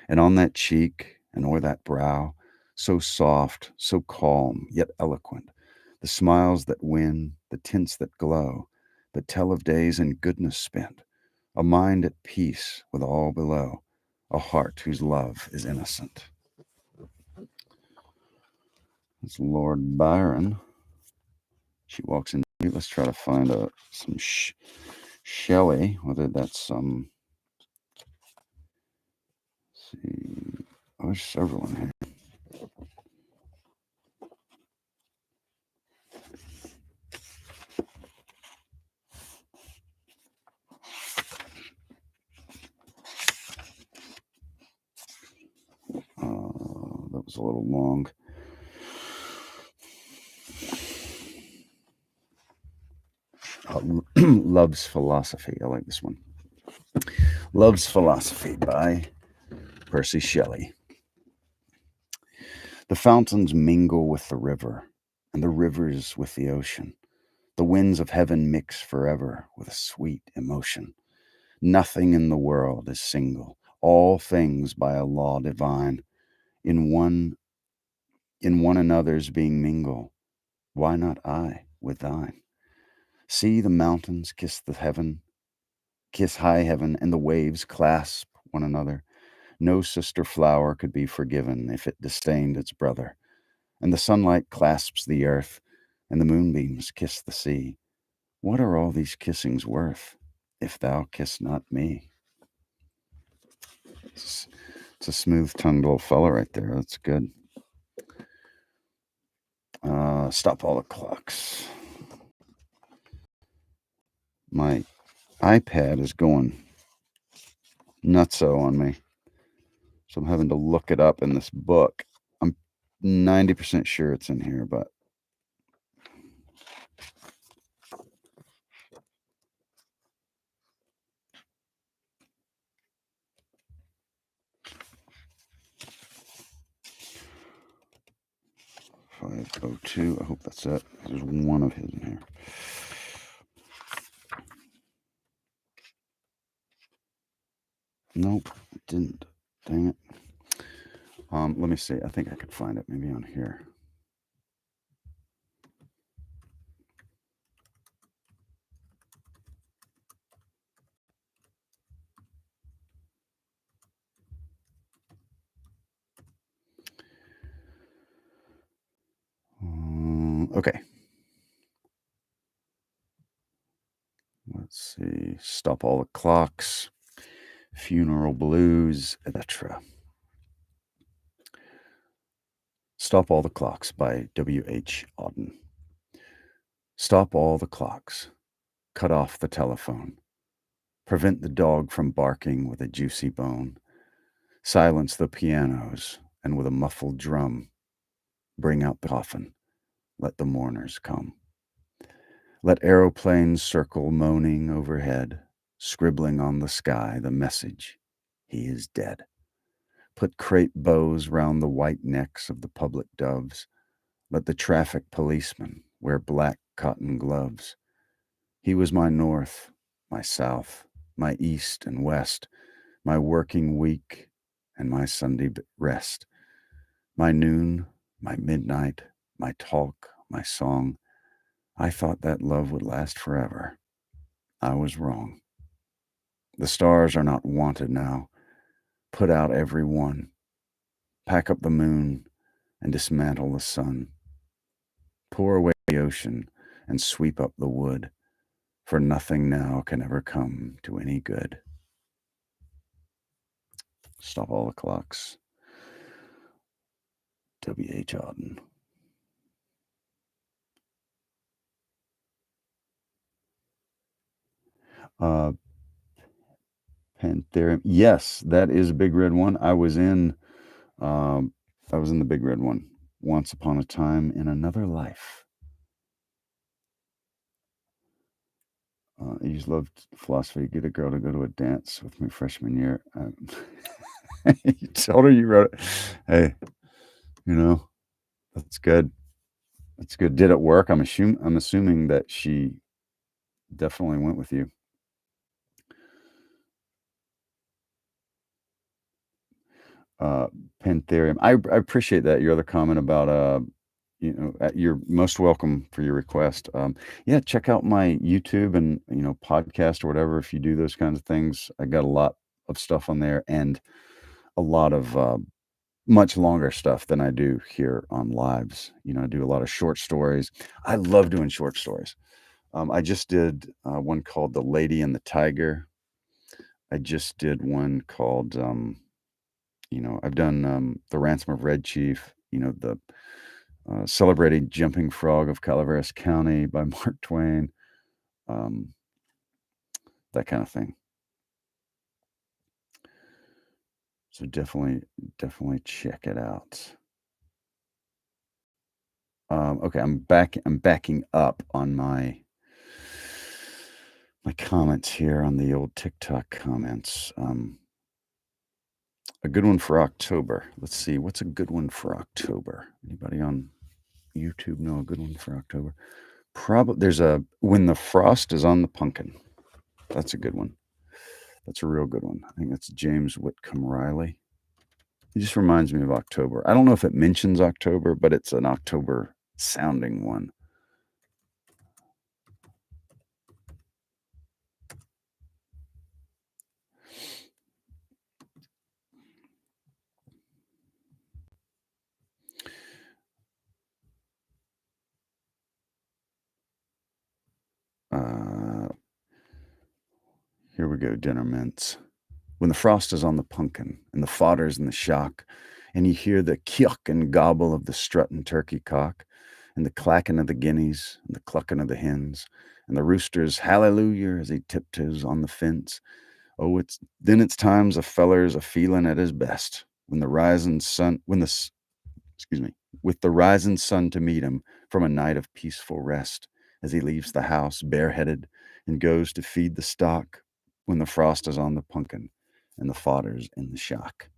And on that cheek and o'er that brow, so soft, so calm, yet eloquent, the smiles that win, the tints that glow, that tell of days in goodness spent, a mind at peace with all below, a heart whose love is innocent. It's Lord Byron. She walks in. Let's try to find some Shelley, whether that's some. See, oh, there's several in here. a little long. Love's Philosophy. I like this one. Love's Philosophy by Percy Shelley. The fountains mingle with the river, and the rivers with the ocean. The winds of heaven mix forever with a sweet emotion. Nothing in the world is single, all things by a law divine. In one another's being mingle, why not I with thine? See the mountains kiss high heaven, and the waves clasp one another. No sister flower could be forgiven if it disdained its brother. And the sunlight clasps the earth, and the moonbeams kiss the sea. What are all these kissings worth, if thou kiss not me? It's a smooth-tongued little fella right there. That's good. Stop all the clocks. My iPad is going nutso on me, so I'm having to look it up in this book. I'm 90% sure it's in here, but 502. I hope that's it. There's one of his in here. Nope, it didn't. Dang it. Let me see. I think I could find it maybe on here. Okay. Let's see. Stop all the clocks. Funeral blues, etc. Stop all the clocks by W.H. Auden. Stop all the clocks. Cut off the telephone. Prevent the dog from barking with a juicy bone. Silence the pianos, and with a muffled drum, bring out the coffin. Let the mourners come. Let aeroplanes circle moaning overhead, scribbling on the sky the message, he is dead. Put crape bows round the white necks of the public doves. Let the traffic policemen wear black cotton gloves. He was my north, my south, my east and west, my working week and my Sunday rest, my noon, my midnight, my talk, my song. I thought that love would last forever. I was wrong. The stars are not wanted now. Put out every one. Pack up the moon and dismantle the sun. Pour away the ocean and sweep up the wood, for nothing now can ever come to any good. Stop all the clocks. W.H. Auden. Panthera. Yes, that is a big red one. I was in the big red one. Once upon a time in another life. I used to love philosophy. Get a girl to go to a dance with me freshman year. You told her you wrote it. Hey, that's good. That's good. Did it work? I'm assuming that she definitely went with you. Pantherium. I appreciate that. Your other comment about you're most welcome for your request. Yeah, check out my YouTube and podcast or whatever. If you do those kinds of things, I got a lot of stuff on there and a lot of much longer stuff than I do here on lives. I do a lot of short stories. I love doing short stories. I just did one called "The Lady and the Tiger." I just did one called I've done The Ransom of Red Chief. The Celebrated Jumping Frog of Calaveras County by Mark Twain, that kind of thing. So definitely check it out. Okay, I'm backing up on my comments here on the old TikTok comments. A good one for October. Let's see, what's a good one for October? Anybody on YouTube know a good one for October? Probably there's a When the Frost is on the Pumpkin. That's a good one. That's a real good one. I think that's James Whitcomb Riley. It just reminds me of October. I don't know if it mentions October, but it's an October sounding one. Here we go, dinner mints. When the frost is on the pumpkin, and the fodder's in the shock, and you hear the kyuck and gobble of the strutting turkey cock, and the clacking of the guineas, and the clucking of the hens, and the rooster's hallelujah as he tiptoes on the fence. Oh, it's times a feller's a feelin' at his best when the rising sun, excuse me, with the rising sun to meet him from a night of peaceful rest, as he leaves the house bareheaded and goes to feed the stock when the frost is on the pumpkin and the fodder's in the shock.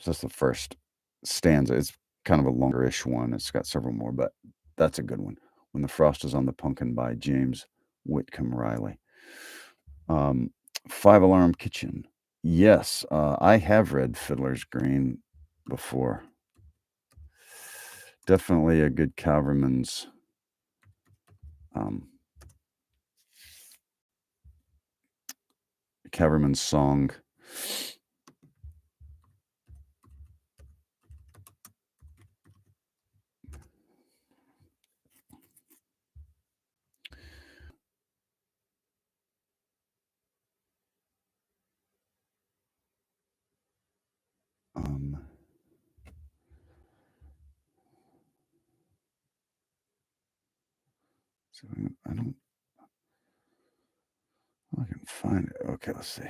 So that's the first stanza. It's kind of a longer-ish one. It's got several more, but that's a good one. When the Frost is on the Pumpkin by James Whitcomb Riley. Five Alarm Kitchen. Yes, I have read Fiddler's Green before. Definitely a good Calverman's song. So I can find it. Okay, let's see.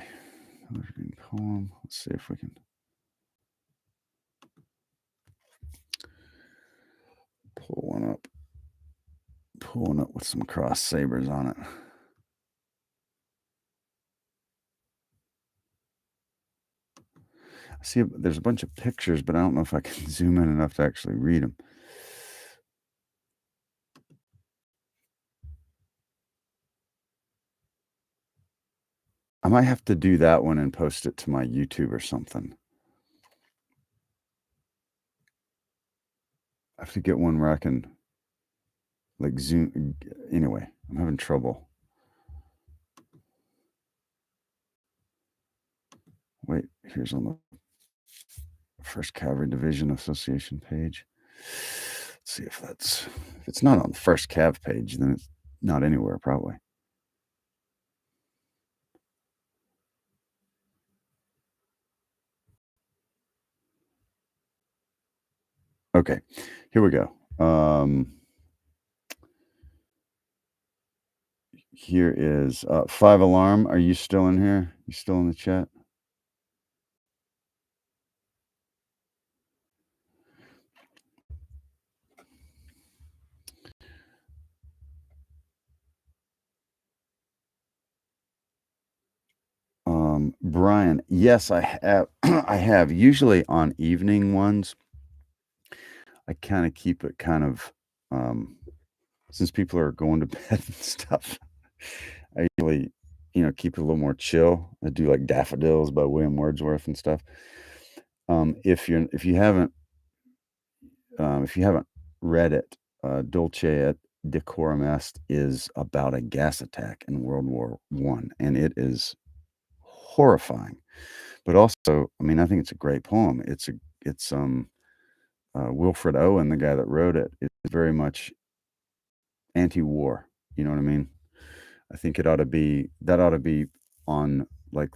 Poem. Let's see if we can pull one up. Pull one up with some cross sabers on it. I see there's a bunch of pictures, but I don't know if I can zoom in enough to actually read them. I might have to do that one and post it to my YouTube or something. I have to get one where I can like zoom. Anyway, I'm having trouble. Wait, here's on the First Cavalry Division Association page. Let's see if it's not on the First Cav page, then it's not anywhere probably. Okay, here we go. Here is Five Alarm. Are you still in here? You still in the chat? Brian, yes, I have. I have usually on evening ones. I kind of keep it kind of since people are going to bed and stuff. I usually, keep it a little more chill. I do like Daffodils by William Wordsworth and stuff. If you haven't read it, Dulce et Decorum Est is about a gas attack in World War I, and it is horrifying. But also, I mean, I think it's a great poem. It's Wilfred Owen, the guy that wrote it, is very much anti-war. You know what I mean? I think that ought to be on like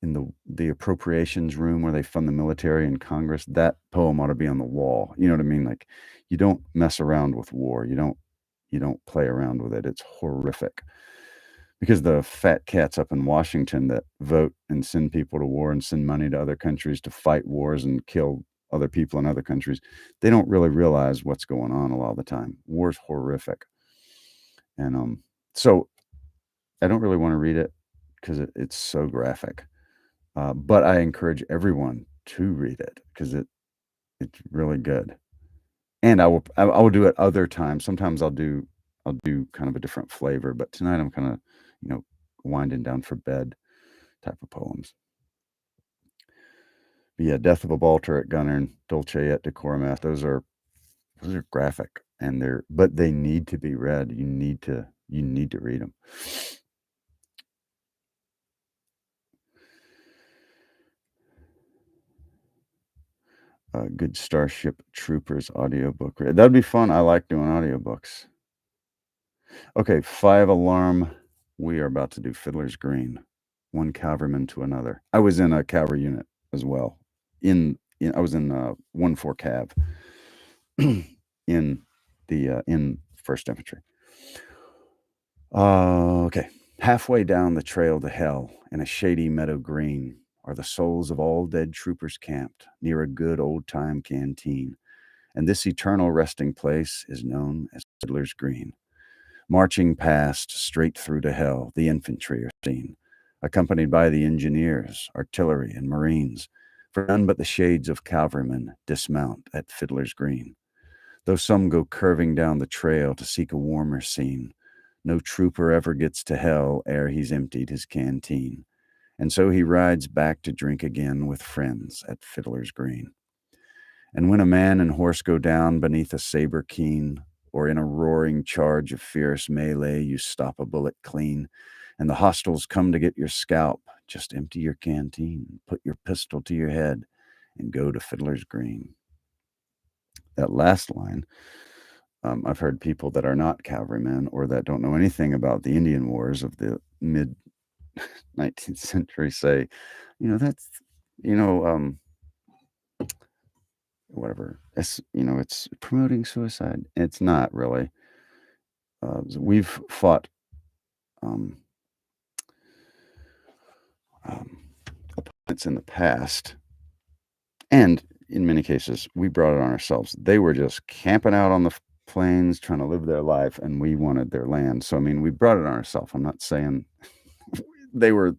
in the appropriations room where they fund the military in Congress. That poem ought to be on the wall. You know what I mean? Like, you don't mess around with war. You don't play around with it. It's horrific. Because the fat cats up in Washington that vote and send people to war and send money to other countries to fight wars and kill other people in other countries, they don't really realize what's going on a lot of the time. War's horrific. And so I don't really want to read it because it's so graphic. But I encourage everyone to read it because it's really good. And I will do it other times. Sometimes I'll do kind of a different flavor, but tonight I'm kind of, winding down for bed type of poems. But yeah, Death of a Balter at Gunnern, Dulce et Decorum Est, those are graphic, and but they need to be read. You need to read them. Good Starship Troopers audiobook. That'd be fun. I like doing audiobooks. Okay, 5 alarm. We are about to do Fiddler's Green, one cavalryman to another. I was in a cavalry unit as well. I was in 1-4 Cav in the in First Infantry. Okay. Halfway down the trail to hell, in a shady meadow green, are the souls of all dead troopers camped near a good old-time canteen, and this eternal resting place is known as Fiddler's Green. Marching past, straight through to hell, the infantry are seen, accompanied by the engineers, artillery, and marines, for none but the shades of cavalrymen dismount at Fiddler's Green. Though some go curving down the trail to seek a warmer scene, no trooper ever gets to hell ere he's emptied his canteen, and so he rides back to drink again with friends at Fiddler's Green. And when a man and horse go down beneath a saber keen, or in a roaring charge of fierce melee you stop a bullet clean, and the hostiles come to get your scalp, just empty your canteen, put your pistol to your head, and go to Fiddler's Green. That last line, I've heard people that are not cavalrymen or that don't know anything about the Indian Wars of the mid 19th century say, that's, whatever. It's promoting suicide. It's not really. We've fought opponents in the past, and in many cases, we brought it on ourselves. They were just camping out on the plains, trying to live their life, and we wanted their land. So, we brought it on ourselves. I'm not saying they were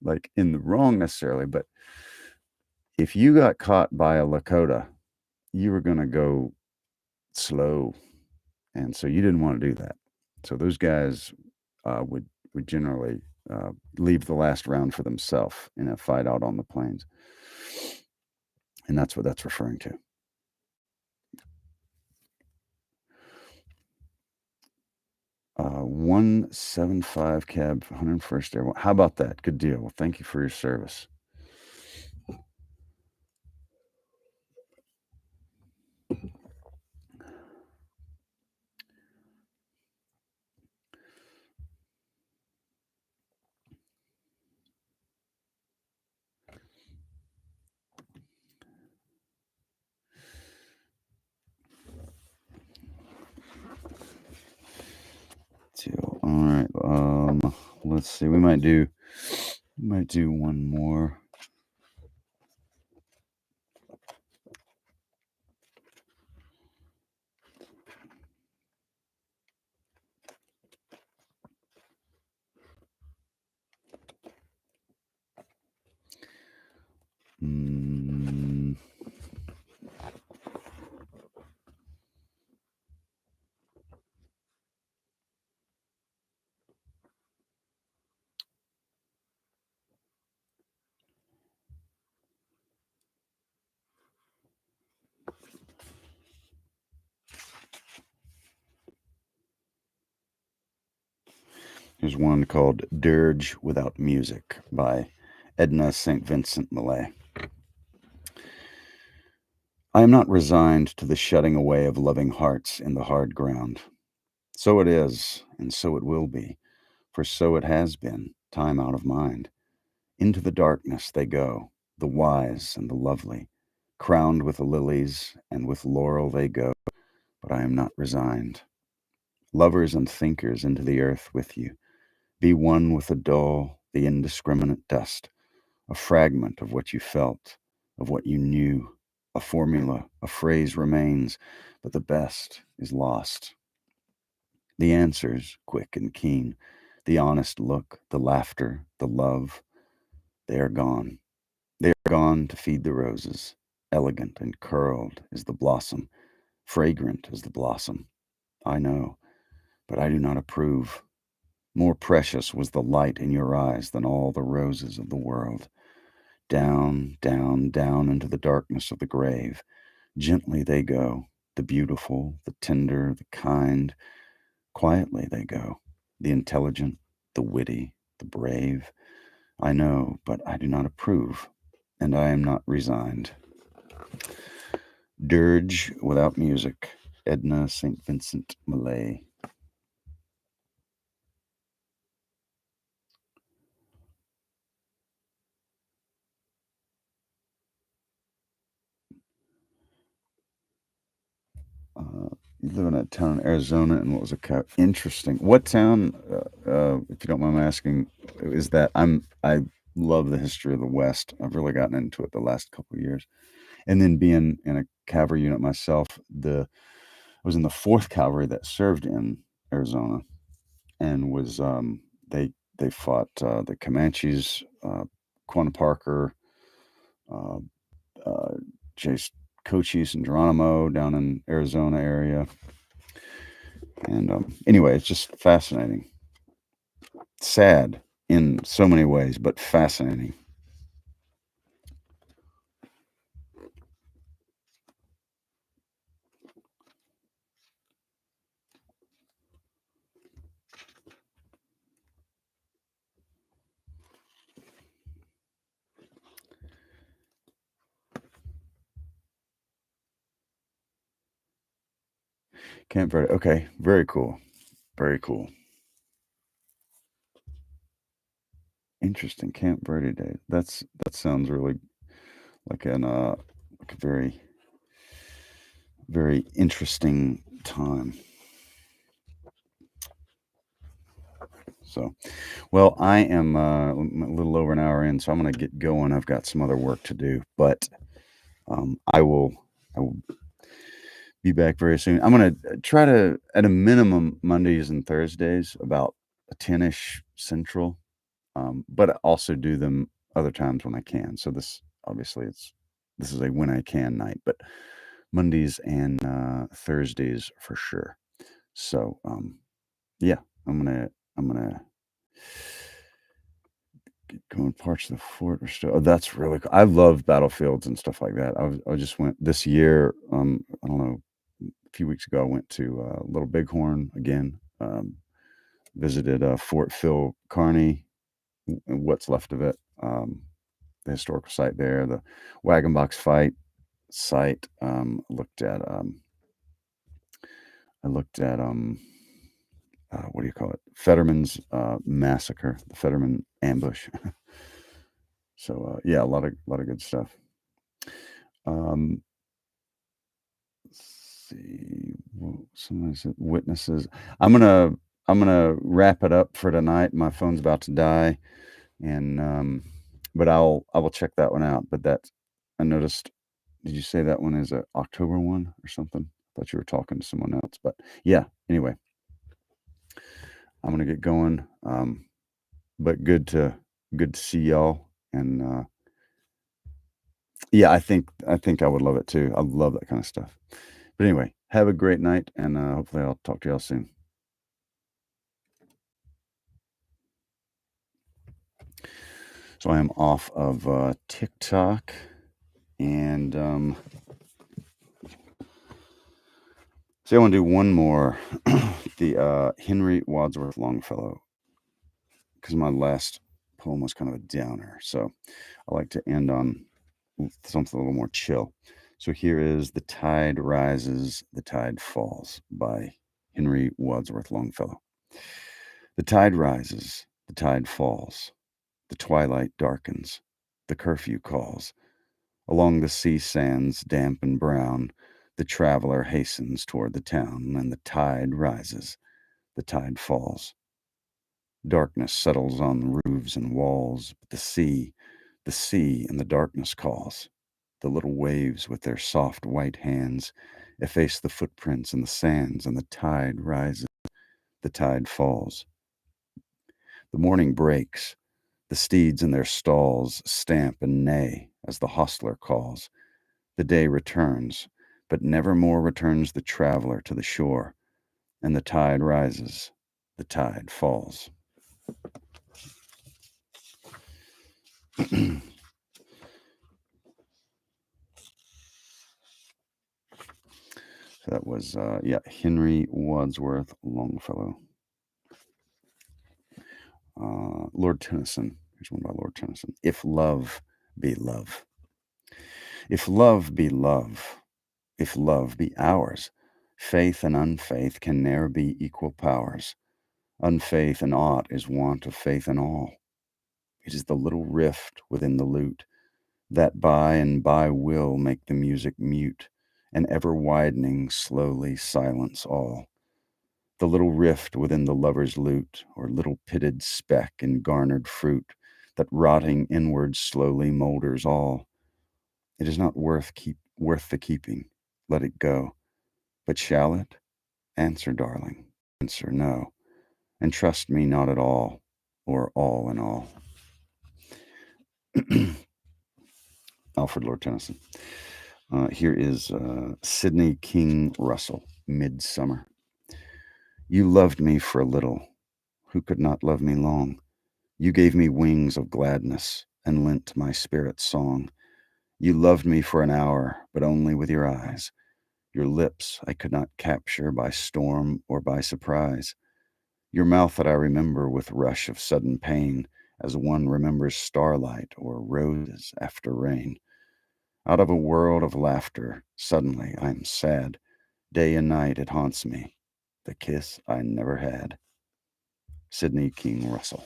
like in the wrong necessarily, but if you got caught by a Lakota, you were going to go slow, and so you didn't want to do that. So those guys would generally leave the last round for themselves in a fight out on the plains, and that's what that's referring to. Uh, 175 Cab, 101st Airborne. How about that? Good deal. Well, thank you for your service. All right. Let's see. We might do one more. There's one called Dirge Without Music by Edna St. Vincent Millay. I am not resigned to the shutting away of loving hearts in the hard ground. So it is, and so it will be, for so it has been, time out of mind. Into the darkness they go, the wise and the lovely, crowned with lilies and with laurel they go, but I am not resigned. Lovers and thinkers into the earth with you, be one with the dull, the indiscriminate dust, a fragment of what you felt, of what you knew, A formula, a phrase remains, but the best is lost. The answers, quick and keen, the honest look, the laughter, the love, they are gone. They are gone to feed the roses. Elegant and curled is the blossom, fragrant is the blossom. I know, but I do not approve. More precious was the light in your eyes than all the roses of the world. Down, down, down into the darkness of the grave. Gently they go, the beautiful, the tender, the kind. Quietly they go, the intelligent, the witty, the brave. I know, but I do not approve, and I am not resigned. Dirge without music. Edna St. Vincent Millay. You live in a town in Arizona, and what was it? Interesting. What town, if you don't mind me asking, is that? I love the history of the West. I've really gotten into it the last couple of years, and then being in a cavalry unit myself, I was in the Fourth Cavalry that served in Arizona, and was they fought the Comanches, Quanah Parker, uh, uh, Chase Cochise and Geronimo down in Arizona area. And anyway, it's just fascinating. Sad in so many ways, but fascinating. Camp Verde. Okay, very cool. Very cool. Interesting. Camp Verde Day. That sounds really like like a very interesting time. So, well, I am a little over an hour in, so I'm going to get going. I've got some other work to do, but I will be back very soon. I'm going to try to, at a minimum, Mondays and Thursdays about a 10ish Central, but I also do them other times when I can. So this obviously this is a when I can night, but Mondays and Thursdays for sure. So yeah, I'm gonna going parts of the fort or still. Oh, that's really cool. I love battlefields and stuff like that. I just went this year. I don't know. A few weeks ago, I went to Little Bighorn again. Visited Fort Phil Kearny, and what's left of it. The historical site there, the wagon box fight site. I looked at what do you call it? Fetterman's massacre, the Fetterman ambush. So yeah, a lot of good stuff. Um, let's see. Somebody said witnesses. I'm gonna I'm gonna wrap it up for tonight. My phone's about to die, and but I will check that one out. But that I noticed. Did you say that one is a October one or something? I thought you were talking to someone else. But yeah. Anyway, I'm gonna get going. But good to see y'all, and yeah, I think I would love it too. I love that kind of stuff. But anyway, have a great night, and hopefully I'll talk to y'all soon. So I am off of TikTok, and so I want to do one more, the Henry Wadsworth Longfellow, because my last poem was kind of a downer. So I like to end on something a little more chill. So here is "The Tide Rises, the Tide Falls" by Henry Wadsworth Longfellow. The tide rises, the tide falls. The twilight darkens, the curfew calls. Along the sea sands, damp and brown, the traveler hastens toward the town, and the tide rises, the tide falls. Darkness settles on the roofs and walls, but the sea in the darkness calls. The little waves with their soft white hands efface the footprints in the sands, and the tide rises, the tide falls. The morning breaks. The steeds in their stalls stamp and neigh as the hostler calls. The day returns, but never more returns the traveler to the shore, and the tide rises, the tide falls. So that was, Henry Wadsworth Longfellow. Lord Tennyson. Here's one by Lord Tennyson. If love be love. If love be love. If love be ours. Faith and unfaith can ne'er be equal powers. Unfaith in aught is want of faith in all. It is the little rift within the lute that by and by will make the music mute, and ever widening slowly silence all. The little rift within the lover's lute, or little pitted speck in garnered fruit, that rotting inward slowly moulders all. It is not worth the keeping. Let it go. But shall it? Answer, darling. Answer, no. And trust me not at all, or all in all. Alfred Lord Tennyson. Here is Sidney King Russell, Midsummer. You loved me for a little. Who could not love me long? You gave me wings of gladness and lent my spirit song. You loved me for an hour, but only with your eyes. Your lips I could not capture by storm or by surprise. Your mouth that I remember with rush of sudden pain, as one remembers starlight or roses after rain. Out of a world of laughter, suddenly I am sad. Day and night it haunts me, the kiss I never had. Sidney King Russell.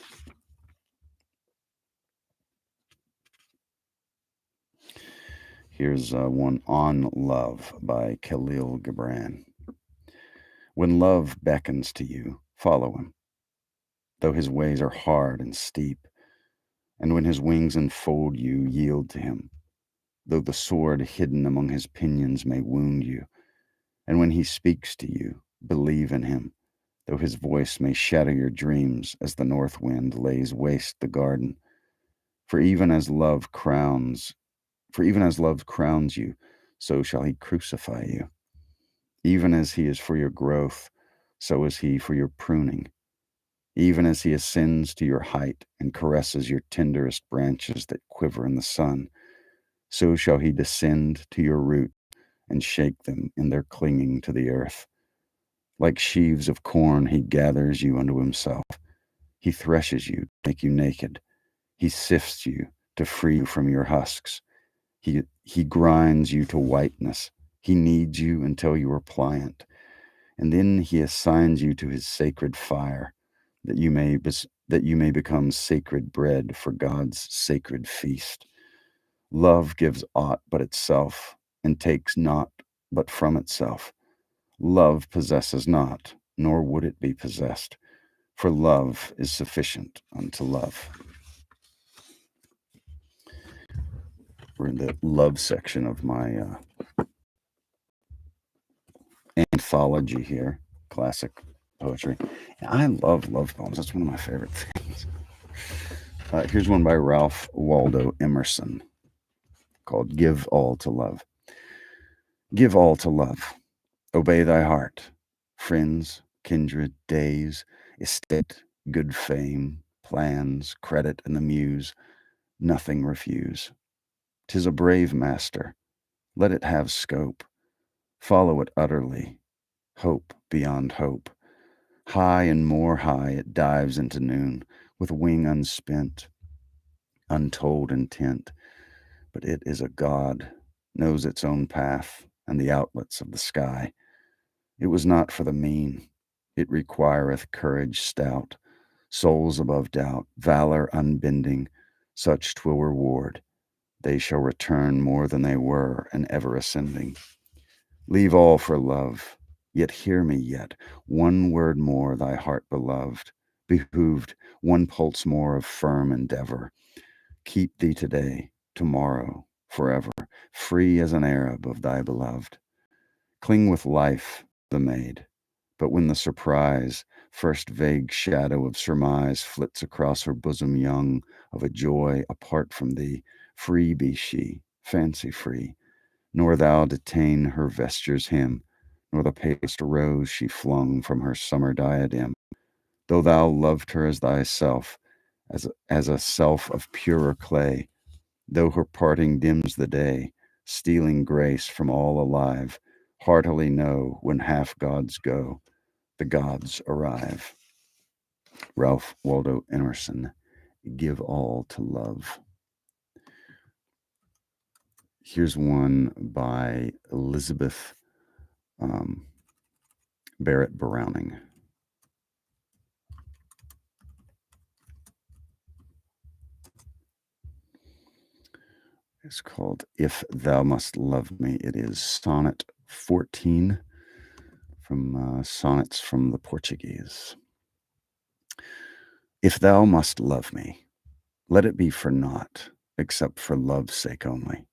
Here's one on love by Khalil Gibran. When love beckons to you, follow him, though his ways are hard and steep, and when his wings enfold you, yield to him, though the sword hidden among his pinions may wound you, and when he speaks to you, believe in him, though his voice may shatter your dreams as the north wind lays waste the garden. For even as love crowns you, so shall he crucify you. Even as he is for your growth, so is he for your pruning. Even as he ascends to your height and caresses your tenderest branches that quiver in the sun, so shall he descend to your root and shake them in their clinging to the earth. Like sheaves of corn, he gathers you unto himself. He threshes you to make you naked. He sifts you to free you from your husks. He grinds you to whiteness. He kneads you until you are pliant. And then he assigns you to his sacred fire, that you may become sacred bread for God's sacred feast. Love gives aught but itself, and takes naught but from itself. Love possesses not, nor would it be possessed, for love is sufficient unto love. We're in the love section of my anthology here, classic poetry. And I love love poems. That's one of my favorite things. Here's one by Ralph Waldo Emerson called Give All to Love. Give all to love. Obey thy heart. Friends, kindred, days, estate, good fame, plans, credit, and the muse, nothing refuse. 'Tis a brave master. Let it have scope. Follow it utterly. Hope beyond hope. High and more high it dives into noon, with wing unspent, untold intent. But it is a god, knows its own path and the outlets of the sky. It was not for the mean. It requireth courage stout, souls above doubt, valor unbending. Such 'twill reward. They shall return more than they were, and ever ascending. Leave all for love. Yet hear me yet, one word more, thy heart beloved, behooved, one pulse more of firm endeavor. Keep thee today, tomorrow forever, free as an Arab of thy beloved. Cling with life, the maid, but when the surprise, first vague shadow of surmise flits across her bosom young of a joy apart from thee, free be she, fancy free, nor thou detain her vesture's hem, nor the palest rose she flung from her summer diadem, though thou loved her as thyself, as a self of purer clay, though her parting dims the day, stealing grace from all alive, heartily know when half gods go, the gods arrive. Ralph Waldo Emerson, Give All to Love. Here's one by Elizabeth Barrett Browning. It's called If Thou Must Love Me. It is Sonnet 14 from Sonnets from the Portuguese. If thou must love me, let it be for naught, except for love's sake only.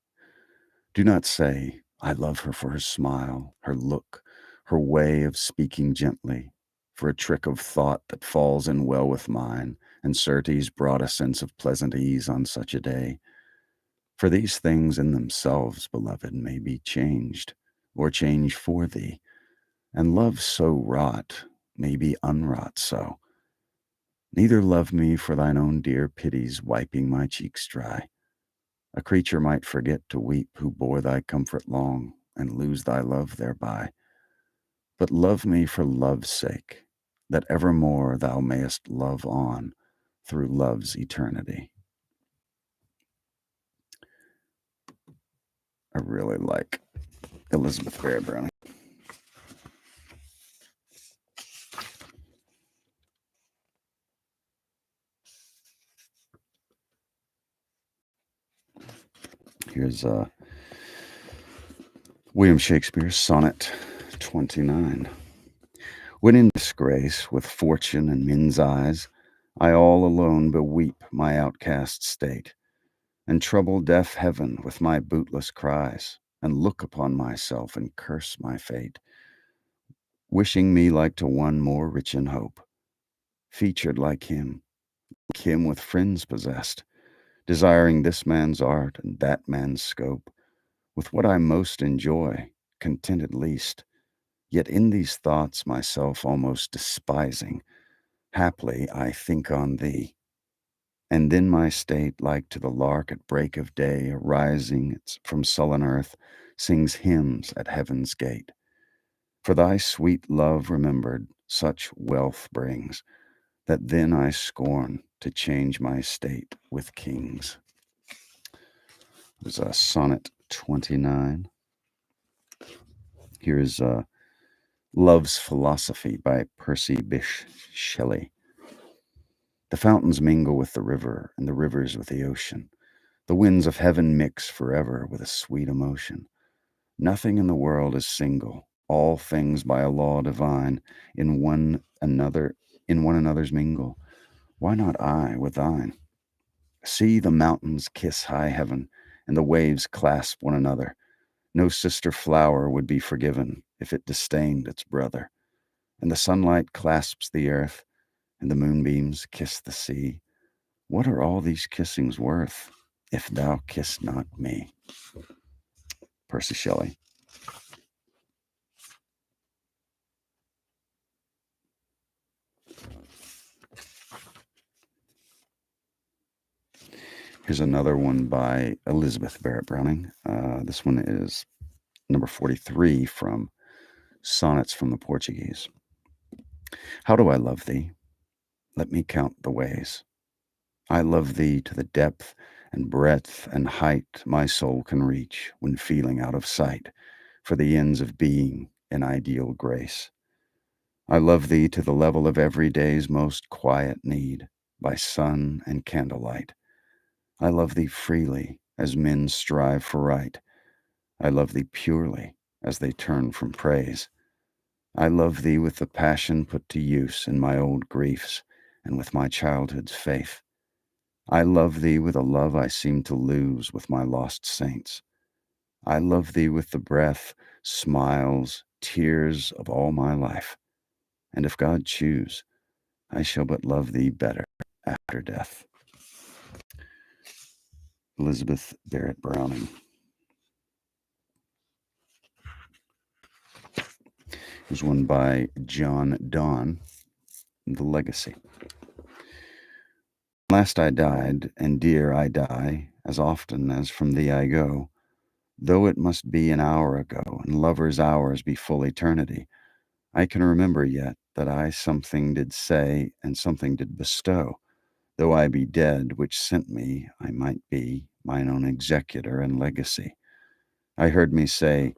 Do not say, I love her for her smile, her look, her way of speaking gently, for a trick of thought that falls in well with mine, and certes brought a sense of pleasant ease on such a day. For these things in themselves, beloved, may be changed, or change for thee, and love so wrought may be unwrought so. Neither love me for thine own dear pities wiping my cheeks dry. A creature might forget to weep who bore thy comfort long, and lose thy love thereby. But love me for love's sake, that evermore thou mayest love on through love's eternity. I really like Elizabeth Barrett Browning. Here's William Shakespeare's Sonnet 29. When in disgrace with fortune and men's eyes, I all alone beweep my outcast state, and trouble deaf heaven with my bootless cries, and look upon myself and curse my fate, wishing me like to one more rich in hope, featured like him with friends possessed, desiring this man's art and that man's scope, with what I most enjoy, contented least, yet in these thoughts myself almost despising, haply I think on thee, and then my state, like to the lark at break of day, arising from sullen earth, sings hymns at heaven's gate. For thy sweet love remembered such wealth brings, that then I scorn to change my state with kings. There's a Sonnet 29. Here's Love's Philosophy by Percy Bysshe Shelley. The fountains mingle with the river, and the rivers with the ocean. The winds of heaven mix forever with a sweet emotion. Nothing in the world is single. All things by a law divine in one another's mingle. Why not I with thine? See the mountains kiss high heaven, and the waves clasp one another. No sister flower would be forgiven if it disdained its brother. And the sunlight clasps the earth, and the moonbeams kiss the sea. What are all these kissings worth, if thou kiss not me? Percy Shelley. Here's another one by Elizabeth Barrett Browning. This one is number 43 from Sonnets from the Portuguese. How do I love thee? Let me count the ways. I love thee to the depth and breadth and height my soul can reach when feeling out of sight for the ends of being in ideal grace. I love thee to the level of every day's most quiet need by sun and candlelight. I love thee freely as men strive for right. I love thee purely as they turn from praise. I love thee with the passion put to use in my old griefs and with my childhood's faith. I love thee with a love I seem to lose with my lost saints. I love thee with the breath, smiles, tears of all my life. And if God choose, I shall but love thee better after death. Elizabeth Barrett Browning. Here's one by John Donne, The Legacy. Last I died, and dear I die, as often as from thee I go, though it must be an hour ago, and lovers' hours be full eternity. I can remember yet that I something did say, and something did bestow. Though I be dead, which sent me, I might be mine own executor and legacy. I heard me say,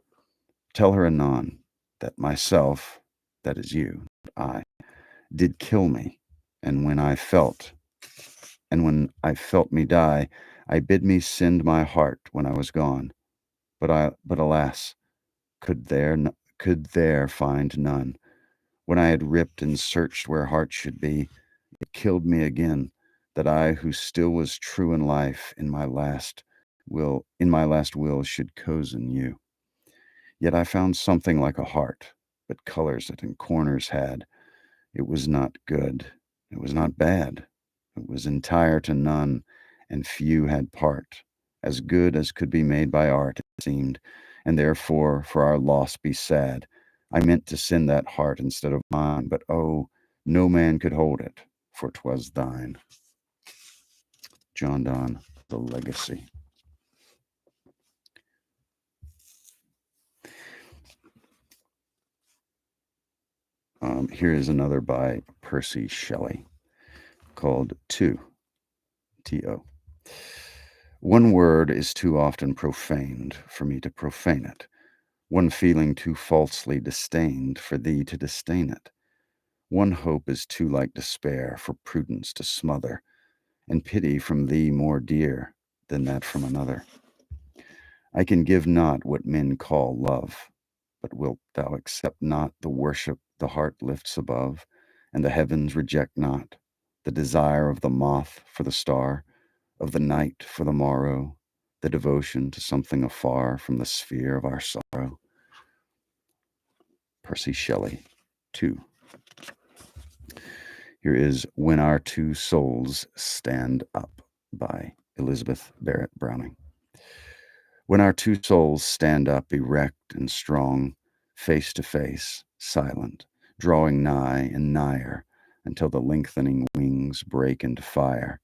tell her anon, that myself, that is you, I, did kill me, and when I felt me die, I bid me send my heart when I was gone. But alas, could there find none. When I had ripped and searched where heart should be, it killed me again, that I who still was true in life in my last will should cozen you. Yet I found something like a heart, but colors it and corners had. It was not good, it was not bad, it was entire to none, and few had part, as good as could be made by art, it seemed, and therefore for our loss be sad. I meant to send that heart instead of mine, but oh, no man could hold it, for 'twas thine. John Donne, The Legacy. Here is another by Percy Shelley called To, T-O. One word is too often profaned for me to profane it, one feeling too falsely disdained for thee to disdain it. One hope is too like despair for prudence to smother, and pity from thee more dear than that from another. I can give not what men call love, but wilt thou accept not the worship the heart lifts above, and the heavens reject not the desire of the moth for the star, of the night for the morrow, the devotion to something afar from the sphere of our sorrow? Percy Shelley, 2. Here is When Our Two Souls Stand Up by Elizabeth Barrett Browning. When our two souls stand up erect and strong, face to face, silent, drawing nigh and nigher, until the lengthening wings break into fire,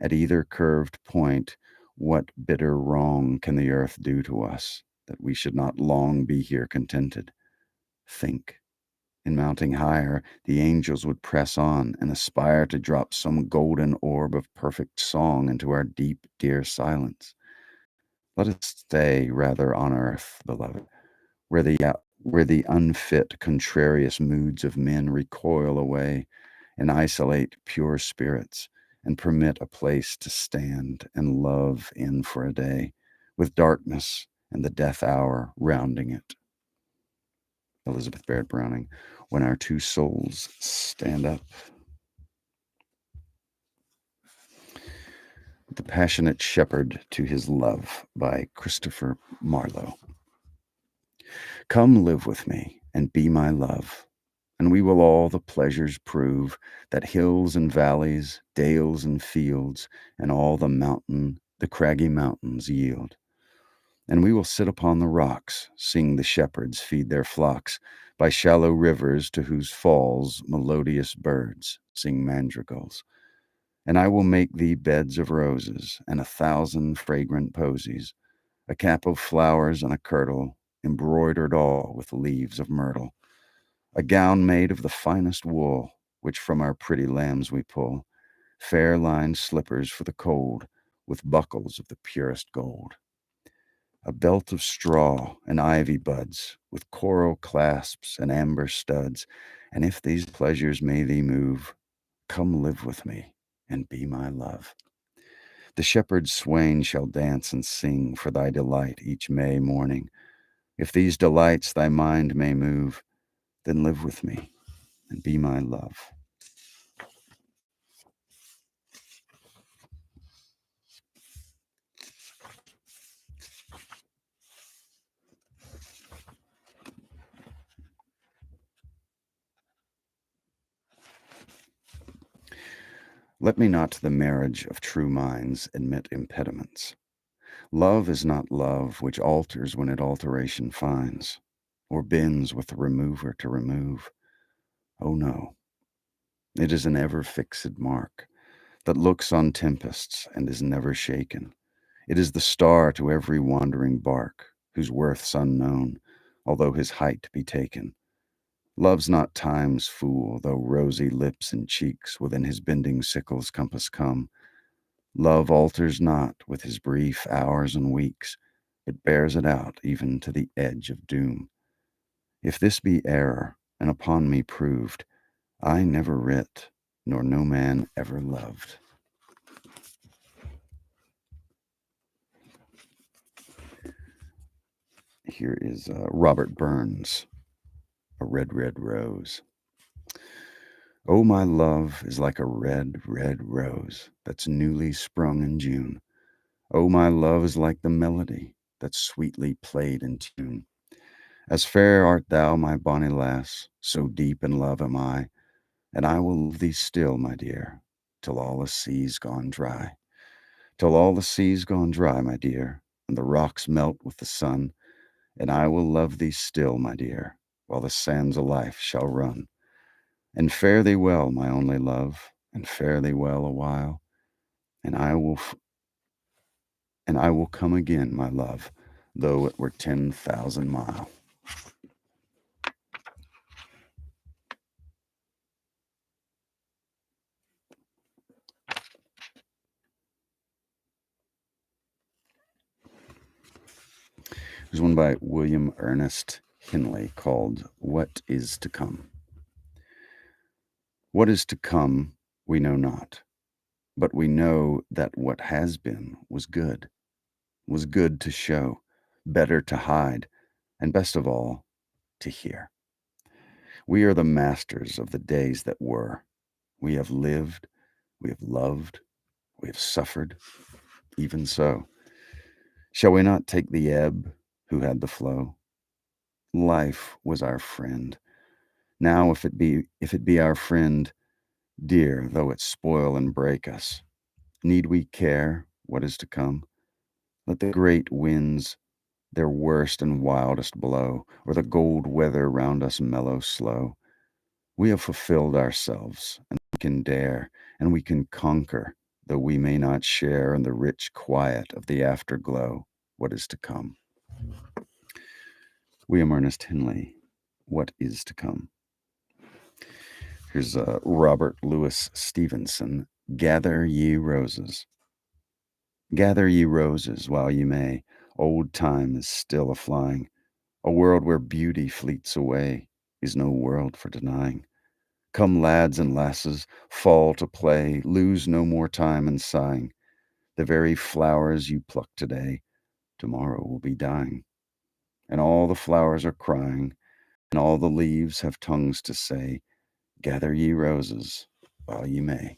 at either curved point, what bitter wrong can the earth do to us, that we should not long be here contented? Think. In mounting higher, the angels would press on and aspire to drop some golden orb of perfect song into our deep, dear silence. Let us stay rather on earth, beloved, where the unfit, contrarious moods of men recoil away, and isolate pure spirits, and permit a place to stand and love in for a day, with darkness and the death hour rounding it. Elizabeth Barrett Browning, When Our Two Souls Stand Up. The Passionate Shepherd to His Love by Christopher Marlowe. Come live with me and be my love, and we will all the pleasures prove that hills and valleys, dales and fields, and all the craggy mountains yield. And we will sit upon the rocks, sing the shepherds feed their flocks by shallow rivers to whose falls melodious birds sing madrigals. And I will make thee beds of roses and 1,000 fragrant posies, a cap of flowers and a kirtle, embroidered all with leaves of myrtle, a gown made of the finest wool, which from our pretty lambs we pull, fair lined slippers for the cold, with buckles of the purest gold, a belt of straw and ivy buds, with coral clasps and amber studs. And if these pleasures may thee move, come live with me and be my love. The shepherd swain shall dance and sing for thy delight each May morning. If these delights thy mind may move, then live with me and be my love. Let me not to the marriage of true minds admit impediments. Love is not love which alters when it alteration finds, or bends with the remover to remove. Oh no, it is an ever-fixed mark, that looks on tempests and is never shaken. It is the star to every wandering bark, whose worth's unknown, although his height be taken. Love's not time's fool, though rosy lips and cheeks within his bending sickle's compass come. Love alters not with his brief hours and weeks, but bears it out even to the edge of doom. If this be error, and upon me proved, I never writ, nor no man ever loved. Here is Robert Burns, A Red, Red Rose. Oh, my love is like a red, red rose that's newly sprung in June. Oh, my love is like the melody that's sweetly played in tune. As fair art thou, my bonny lass, so deep in love am I, and I will love thee still, my dear, till all the sea's gone dry. Till all the sea's gone dry, my dear, and the rocks melt with the sun, and I will love thee still, my dear, while the sands of life shall run. And fare thee well, my only love, and fare thee well a while, and I will come again, my love, though it were 10,000 mile. There's one by William Ernest Henley called What Is to Come. What is to come, we know not, but we know that what has been was good to show, better to hide, and best of all, to hear. We are the masters of the days that were. We have lived, we have loved, we have suffered, even so. Shall we not take the ebb who had the flow? Life was our friend. Now if it be our friend, dear though it spoil and break us, need we care what is to come? Let the great winds their worst and wildest blow, or the gold weather round us mellow slow. We have fulfilled ourselves, and we can dare, and we can conquer, though we may not share in the rich quiet of the afterglow, what is to come. William Ernest Henley, What Is to Come. Here's Robert Louis Stevenson, Gather Ye Roses. Gather ye roses while ye may, old time is still a-flying. A world where beauty fleets away is no world for denying. Come lads and lasses, fall to play, lose no more time in sighing. The very flowers you pluck today, tomorrow will be dying. And all the flowers are crying, and all the leaves have tongues to say, gather ye roses while ye may.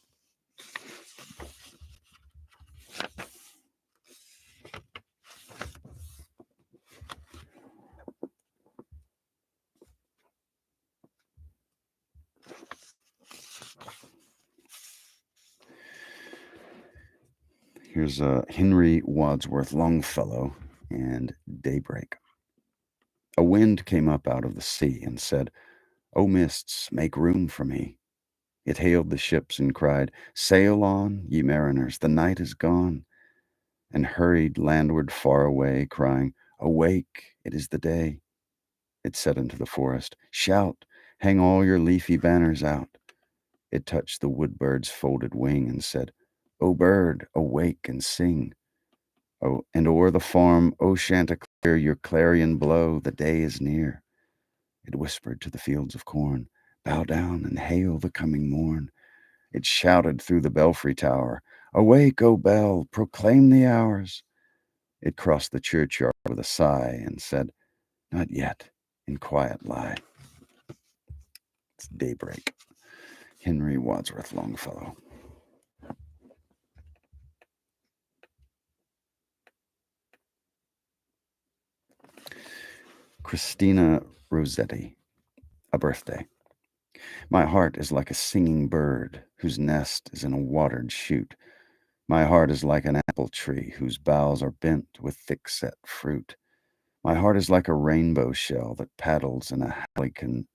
Here's Henry Wadsworth Longfellow and Daybreak. A wind came up out of the sea and said, O mists, make room for me. It hailed the ships and cried, Sail on, ye mariners, the night is gone, and hurried landward far away, crying, Awake, it is the day. It said unto the forest, Shout, hang all your leafy banners out. It touched the wood bird's folded wing and said, O bird, awake and sing. Oh, and o'er the farm, O chanticleer, your clarion blow, the day is near. It whispered to the fields of corn, Bow down and hail the coming morn. It shouted through the belfry tower, Awake, O bell, proclaim the hours. It crossed the churchyard with a sigh and said, Not yet, in quiet lie. It's Daybreak. Henry Wadsworth Longfellow. Christina Rosetti, A Birthday. My heart is like a singing bird whose nest is in a watered shoot. My heart is like an apple tree whose boughs are bent with thick-set fruit. My heart is like a rainbow shell that paddles in a halcyon,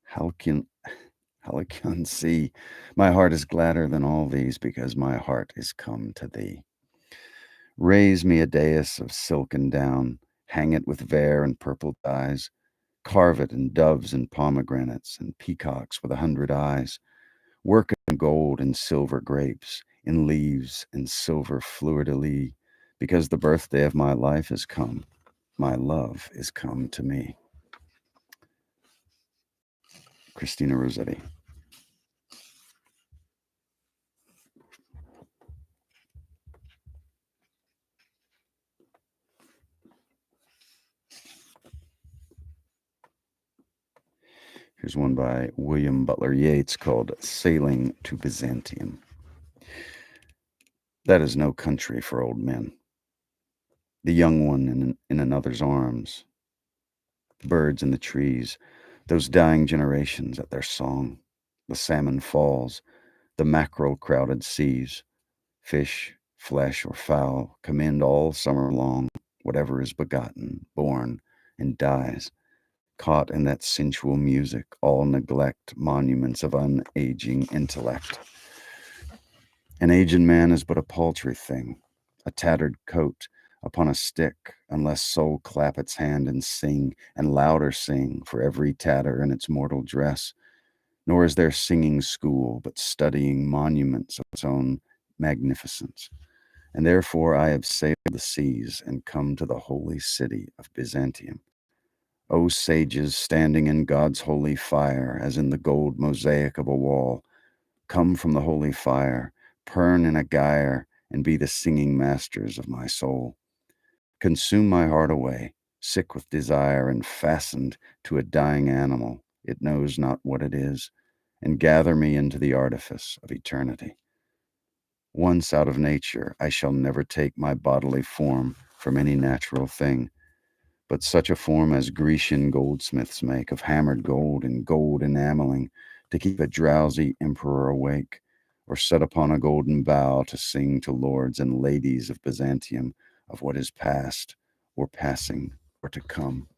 halcyon sea. My heart is gladder than all these because my heart is come to thee. Raise me a dais of silken down, hang it with vair and purple dyes, carve it in doves and pomegranates and peacocks with 100 eyes. Work it in gold and silver grapes, in leaves and silver fleur-de-lis, because the birthday of my life is come. My love is come to me. Christina Rosetti. Here's one by William Butler Yeats called Sailing to Byzantium. That is no country for old men. The young one in another's arms, the birds in the trees, those dying generations at their song, the salmon falls, the mackerel-crowded seas, fish, flesh, or fowl commend all summer long whatever is begotten, born, and dies. Caught in that sensual music, all neglect monuments of unaging intellect. An aged man is but a paltry thing, a tattered coat upon a stick, unless soul clap its hand and sing, and louder sing for every tatter in its mortal dress. Nor is there singing school, but studying monuments of its own magnificence. And therefore I have sailed the seas and come to the holy city of Byzantium. O sages standing in God's holy fire, as in the gold mosaic of a wall, come from the holy fire, purn in a gyre, and be the singing masters of my soul. Consume my heart away, sick with desire and fastened to a dying animal, it knows not what it is, and gather me into the artifice of eternity. Once out of nature, I shall never take my bodily form from any natural thing, but such a form as Grecian goldsmiths make of hammered gold and gold enameling to keep a drowsy emperor awake, or set upon a golden bough to sing to lords and ladies of Byzantium of what is past, or passing, or to come.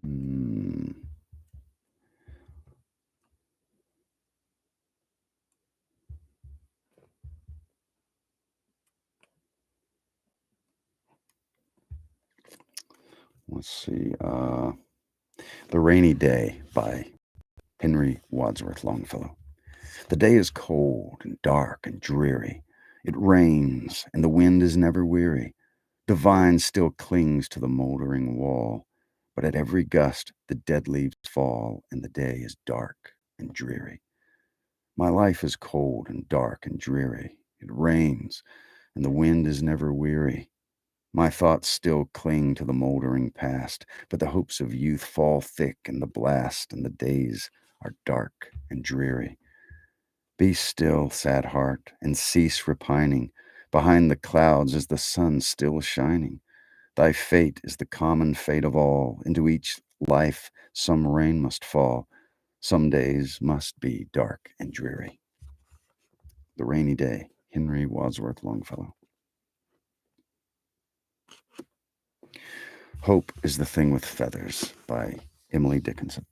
Mm. Let's see. The Rainy Day by Henry Wadsworth Longfellow. The day is cold and dark and dreary. It rains, and the wind is never weary. The vine still clings to the moldering wall, but at every gust the dead leaves fall, and the day is dark and dreary. My life is cold and dark and dreary. It rains, and the wind is never weary. My thoughts still cling to the moldering past, but the hopes of youth fall thick in the blast, and the days are dark and dreary. Be still, sad heart, and cease repining. Behind the clouds is the sun still shining. Thy fate is the common fate of all. Into each life some rain must fall. Some days must be dark and dreary. The Rainy Day, Henry Wadsworth Longfellow. Hope is the Thing with Feathers by Emily Dickinson.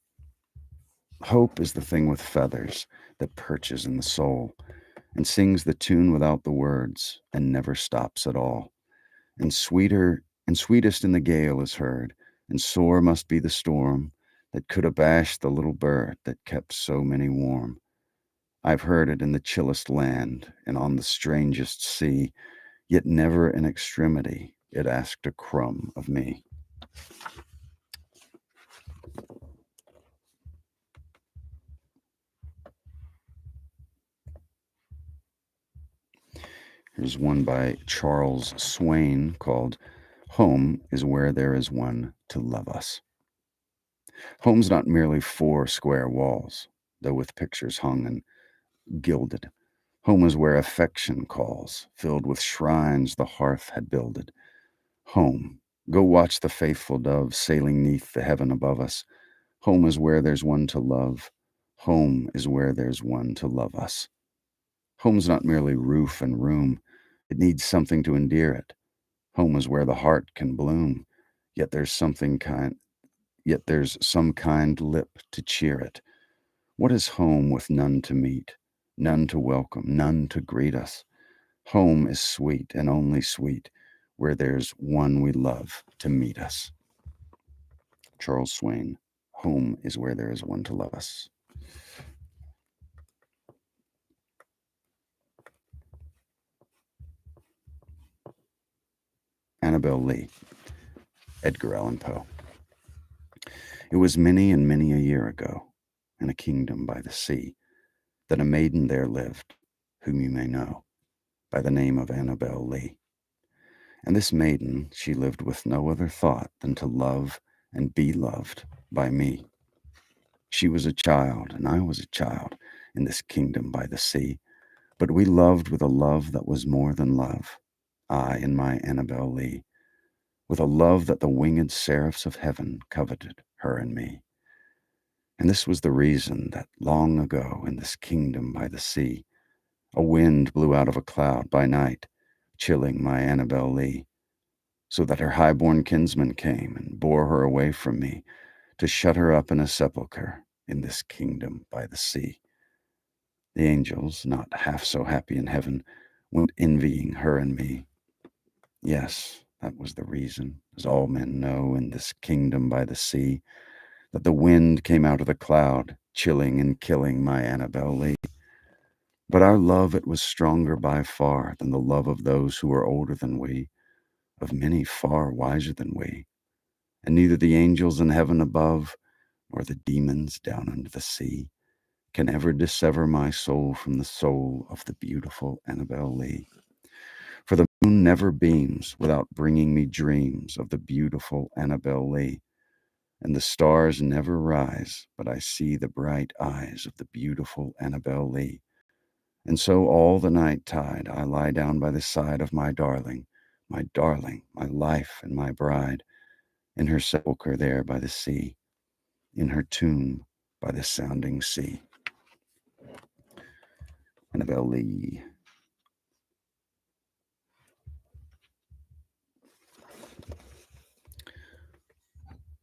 Hope is the thing with feathers that perches in the soul and sings the tune without the words and never stops at all. And sweeter and sweetest in the gale is heard, and sore must be the storm that could abash the little bird that kept so many warm. I've heard it in the chillest land and on the strangest sea, yet never in extremity it asked a crumb of me. Here's one by Charles Swain called Home is Where There Is One to Love Us. Home's not merely four square walls, though with pictures hung and gilded. Home is where affection calls, filled with shrines the hearth had builded. Home, go watch the faithful dove sailing neath the heaven above us. Home is where there's one to love. Home is where there's one to love us. Home's not merely roof and room. It needs something to endear it. Home is where the heart can bloom, yet there's some kind lip to cheer it. What is home with none to meet, none to welcome, none to greet us? Home is sweet and only sweet where there's one we love to meet us. Charles Swain. Home is where there is one to love us. Annabel Lee. Edgar Allan Poe. It was many and many a year ago, in a kingdom by the sea, that a maiden there lived, whom you may know, by the name of Annabel Lee. And this maiden, she lived with no other thought than to love and be loved by me. She was a child, and I was a child, in this kingdom by the sea, but we loved with a love that was more than love, I and my Annabel Lee, with a love that the winged seraphs of heaven coveted, her and me. And this was the reason that long ago in this kingdom by the sea, a wind blew out of a cloud by night, chilling my Annabel Lee, so that her high-born kinsman came and bore her away from me to shut her up in a sepulchre in this kingdom by the sea. The angels, not half so happy in heaven, went envying her and me. Yes, that was the reason, as all men know in this kingdom by the sea, that the wind came out of the cloud, chilling and killing my Annabel Lee. But our love, it was stronger by far than the love of those who were older than we, of many far wiser than we, and neither the angels in heaven above, nor the demons down under the sea, can ever dissever my soul from the soul of the beautiful Annabel Lee. For the moon never beams without bringing me dreams of the beautiful Annabel Lee, and the stars never rise but I see the bright eyes of the beautiful Annabel Lee. And so all the night tide I lie down by the side of my darling, my life and my bride, in her sepulchre there by the sea, in her tomb by the sounding sea. Annabel Lee.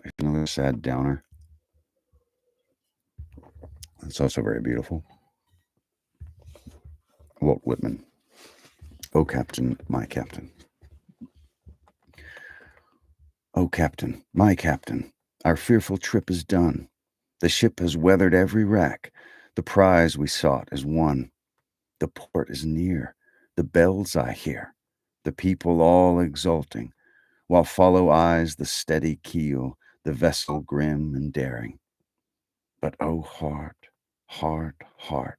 There's another sad downer. It's also very beautiful. Walt Whitman. O Captain, my Captain. O Captain, my Captain, our fearful trip is done. The ship has weathered every wrack. The prize we sought is won. The port is near. The bells I hear. The people all exulting, while follow eyes the steady keel, the vessel grim and daring. But oh heart, heart, heart,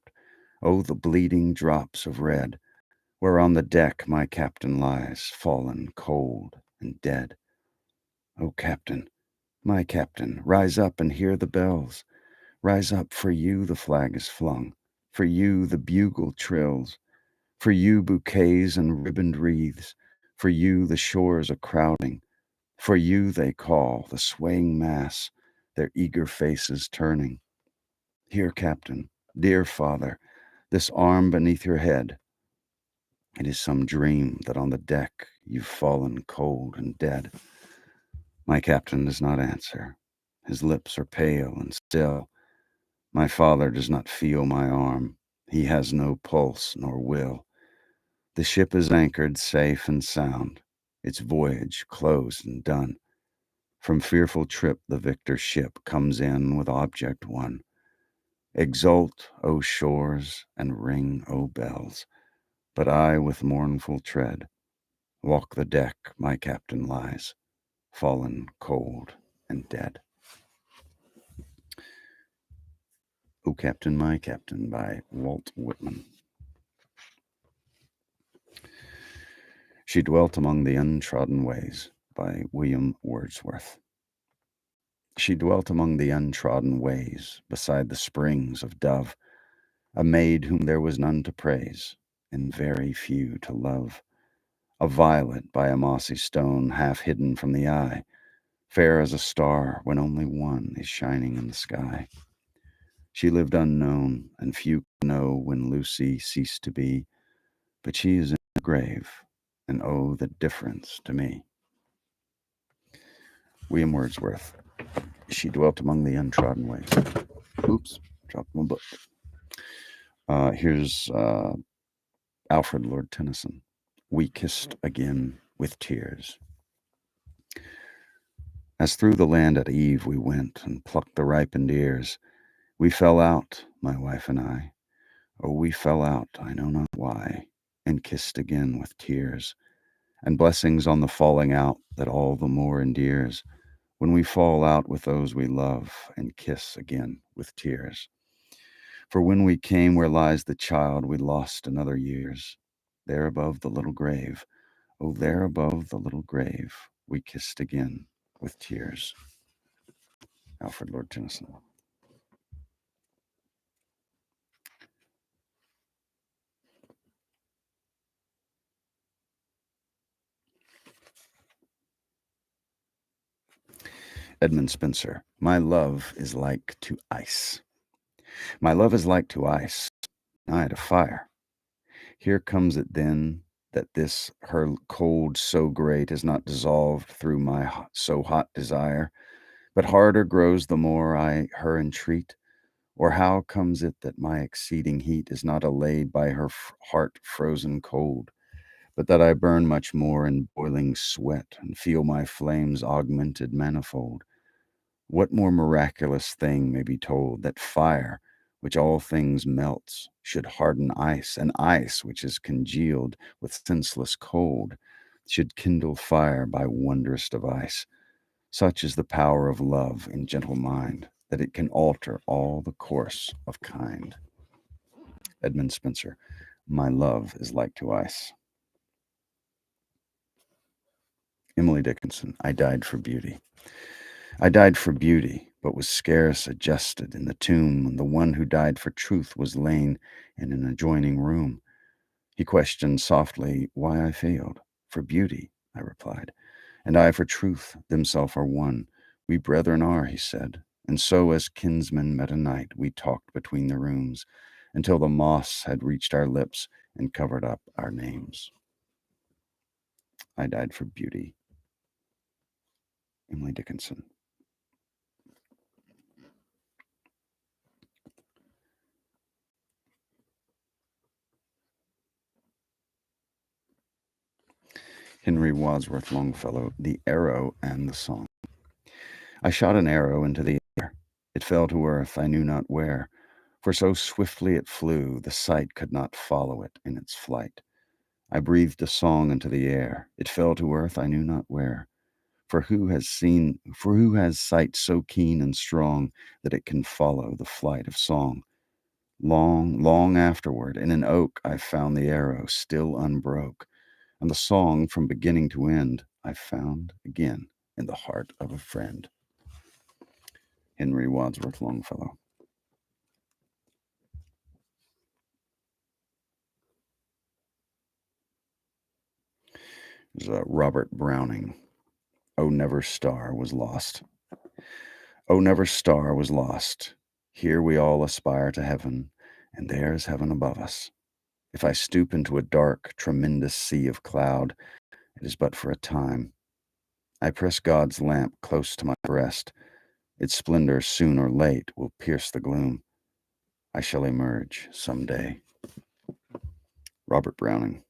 oh the bleeding drops of red, where on the deck my captain lies, fallen cold and dead. O Captain, my Captain, rise up and hear the bells. Rise up, for you the flag is flung, for you the bugle trills, for you bouquets and ribboned wreaths, for you the shores are crowding, for you they call, the swaying mass, their eager faces turning. Here, Captain, dear Father, this arm beneath your head. It is some dream that on the deck you've fallen cold and dead. My Captain does not answer. His lips are pale and still. My father does not feel my arm. He has no pulse nor will. The ship is anchored safe and sound, its voyage closed and done. From fearful trip the victor ship comes in with object won. Exult, O shores, and ring, O bells. But I with mournful tread walk the deck my captain lies, fallen cold and dead. O Captain, my Captain by Walt Whitman. She Dwelt Among the Untrodden Ways by William Wordsworth. She dwelt among the untrodden ways, beside the springs of Dove, a maid whom there was none to praise, and very few to love. A violet by a mossy stone, half hidden from the eye, fair as a star when only one is shining in the sky. She lived unknown, and few could know when Lucy ceased to be, but she is in the grave, and oh, the difference to me. William Wordsworth. She dwelt among the untrodden ways. Oops, dropped my book. Here's Alfred Lord Tennyson. We kissed again with tears. As through the land at eve we went and plucked the ripened ears, we fell out, my wife and I. Oh, we fell out, I know not why, and kissed again with tears, and blessings on the falling out that all the more endears, when we fall out with those we love and kiss again with tears. For when we came where lies the child we lost in other years, there above the little grave, oh, there above the little grave, we kissed again with tears. Alfred Lord Tennyson. Edmund Spenser. My love is like to ice. My love is like to ice, nigh to fire. Here comes it then that this her cold so great is not dissolved through my so hot desire, but harder grows the more I her entreat. Or how comes it that my exceeding heat is not allayed by her heart frozen cold, but that I burn much more in boiling sweat and feel my flames augmented manifold? What more miraculous thing may be told, that fire, which all things melts, should harden ice, and ice, which is congealed with senseless cold, should kindle fire by wondrous device? Such is the power of love in gentle mind, that it can alter all the course of kind. Edmund Spenser. My love is like to ice. Emily Dickinson. I died for beauty. I died for beauty, but was scarce adjusted in the tomb when the one who died for truth was lain in an adjoining room. He questioned softly why I failed. For beauty, I replied, and I for truth, themself are one. We brethren are, he said, and so as kinsmen met a night, we talked between the rooms, until the moss had reached our lips and covered up our names. I died for beauty. Emily Dickinson. Henry Wadsworth Longfellow, The Arrow and the Song. I shot an arrow into the air. It fell to earth, I knew not where, for so swiftly it flew, the sight could not follow it in its flight. I breathed a song into the air. It fell to earth, I knew not where. For who has sight so keen and strong that it can follow the flight of song? Long, long afterward, in an oak, I found the arrow still unbroke, and the song from beginning to end I found again in the heart of a friend. Henry Wadsworth Longfellow. There's Robert Browning. Oh, never star was lost. Oh, never star was lost. Here we all aspire to heaven, and there's heaven above us. If I stoop into a dark, tremendous sea of cloud, it is but for a time. I press God's lamp close to my breast. Its splendor, soon or late, will pierce the gloom. I shall emerge some day. Robert Browning.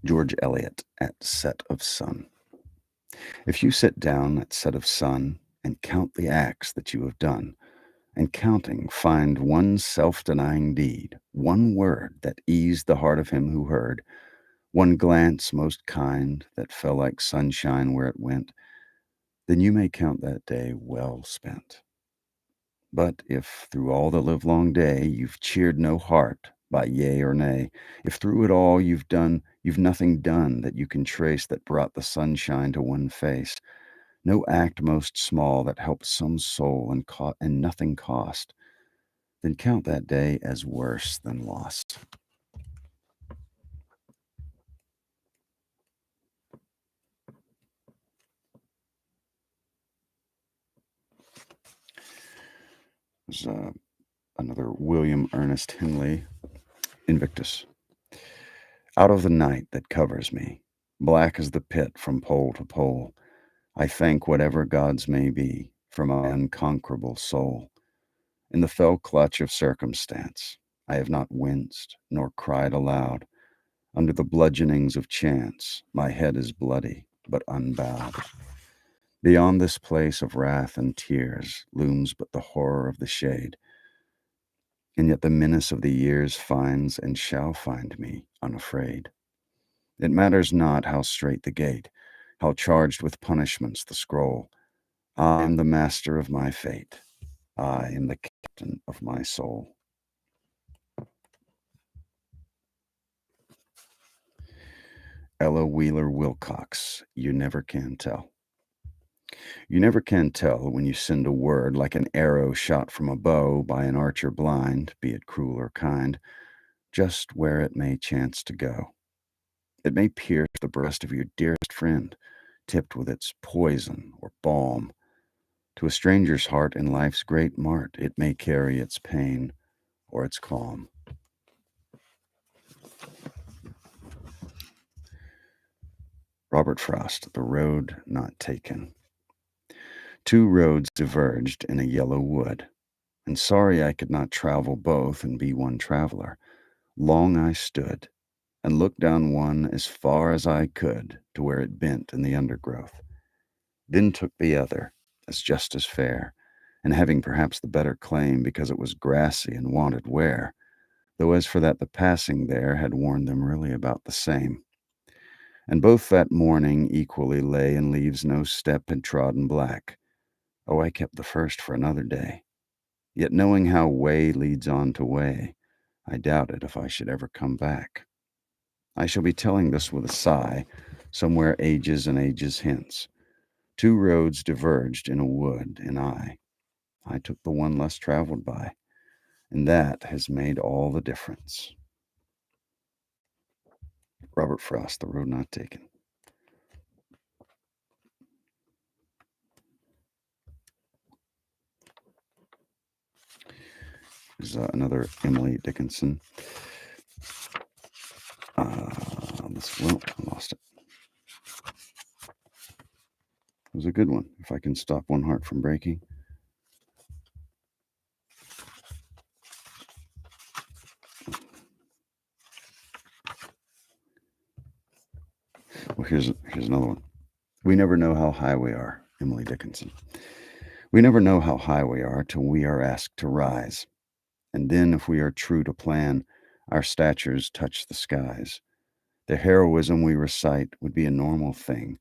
George Eliot at set of sun. If you sit down at set of sun and count the acts that you have done, and counting find one self-denying deed, one word that eased the heart of him who heard, one glance most kind that fell like sunshine where it went, then you may count that day well spent. But if through all the livelong day you've cheered no heart by yea or nay, if through it all you've nothing done that you can trace that brought the sunshine to one face, no act most small that helped some soul and nothing cost, then count that day as worse than lost. There's another William Ernest Henley, Invictus. Out of the night that covers me, black as the pit from pole to pole, I thank whatever gods may be for my unconquerable soul. In the fell clutch of circumstance, I have not winced nor cried aloud. Under the bludgeonings of chance, my head is bloody but unbowed. Beyond this place of wrath and tears looms but the horror of the shade, and yet the menace of the years finds and shall find me unafraid. It matters not how strait the gate, how charged with punishments the scroll. I am the master of my fate. I am the captain of my soul. Ella Wheeler Wilcox, You Never Can Tell. You never can tell when you send a word like an arrow shot from a bow by an archer blind, be it cruel or kind, just where it may chance to go. It may pierce the breast of your dearest friend, tipped with its poison or balm. To a stranger's heart in life's great mart, it may carry its pain or its calm. Robert Frost, The Road Not Taken. Two roads diverged in a yellow wood, and sorry I could not travel both and be one traveler. Long I stood, and looked down one as far as I could to where it bent in the undergrowth. Then took the other, as just as fair, and having perhaps the better claim because it was grassy and wanted wear, though as for that the passing there had worn them really about the same. And both that morning equally lay in leaves no step had trodden black. Oh, I kept the first for another day. Yet knowing how way leads on to way, I doubted if I should ever come back. I shall be telling this with a sigh, somewhere ages and ages hence. Two roads diverged in a wood, and I took the one less traveled by, and that has made all the difference. Robert Frost, The Road Not Taken. There's another Emily Dickinson. I lost it. It was a good one. If I can stop one heart from breaking. Well, here's another one. We never know how high we are, Emily Dickinson. We never know how high we are till we are asked to rise. And then, if we are true to plan, our statures touch the skies. The heroism we recite would be a normal thing,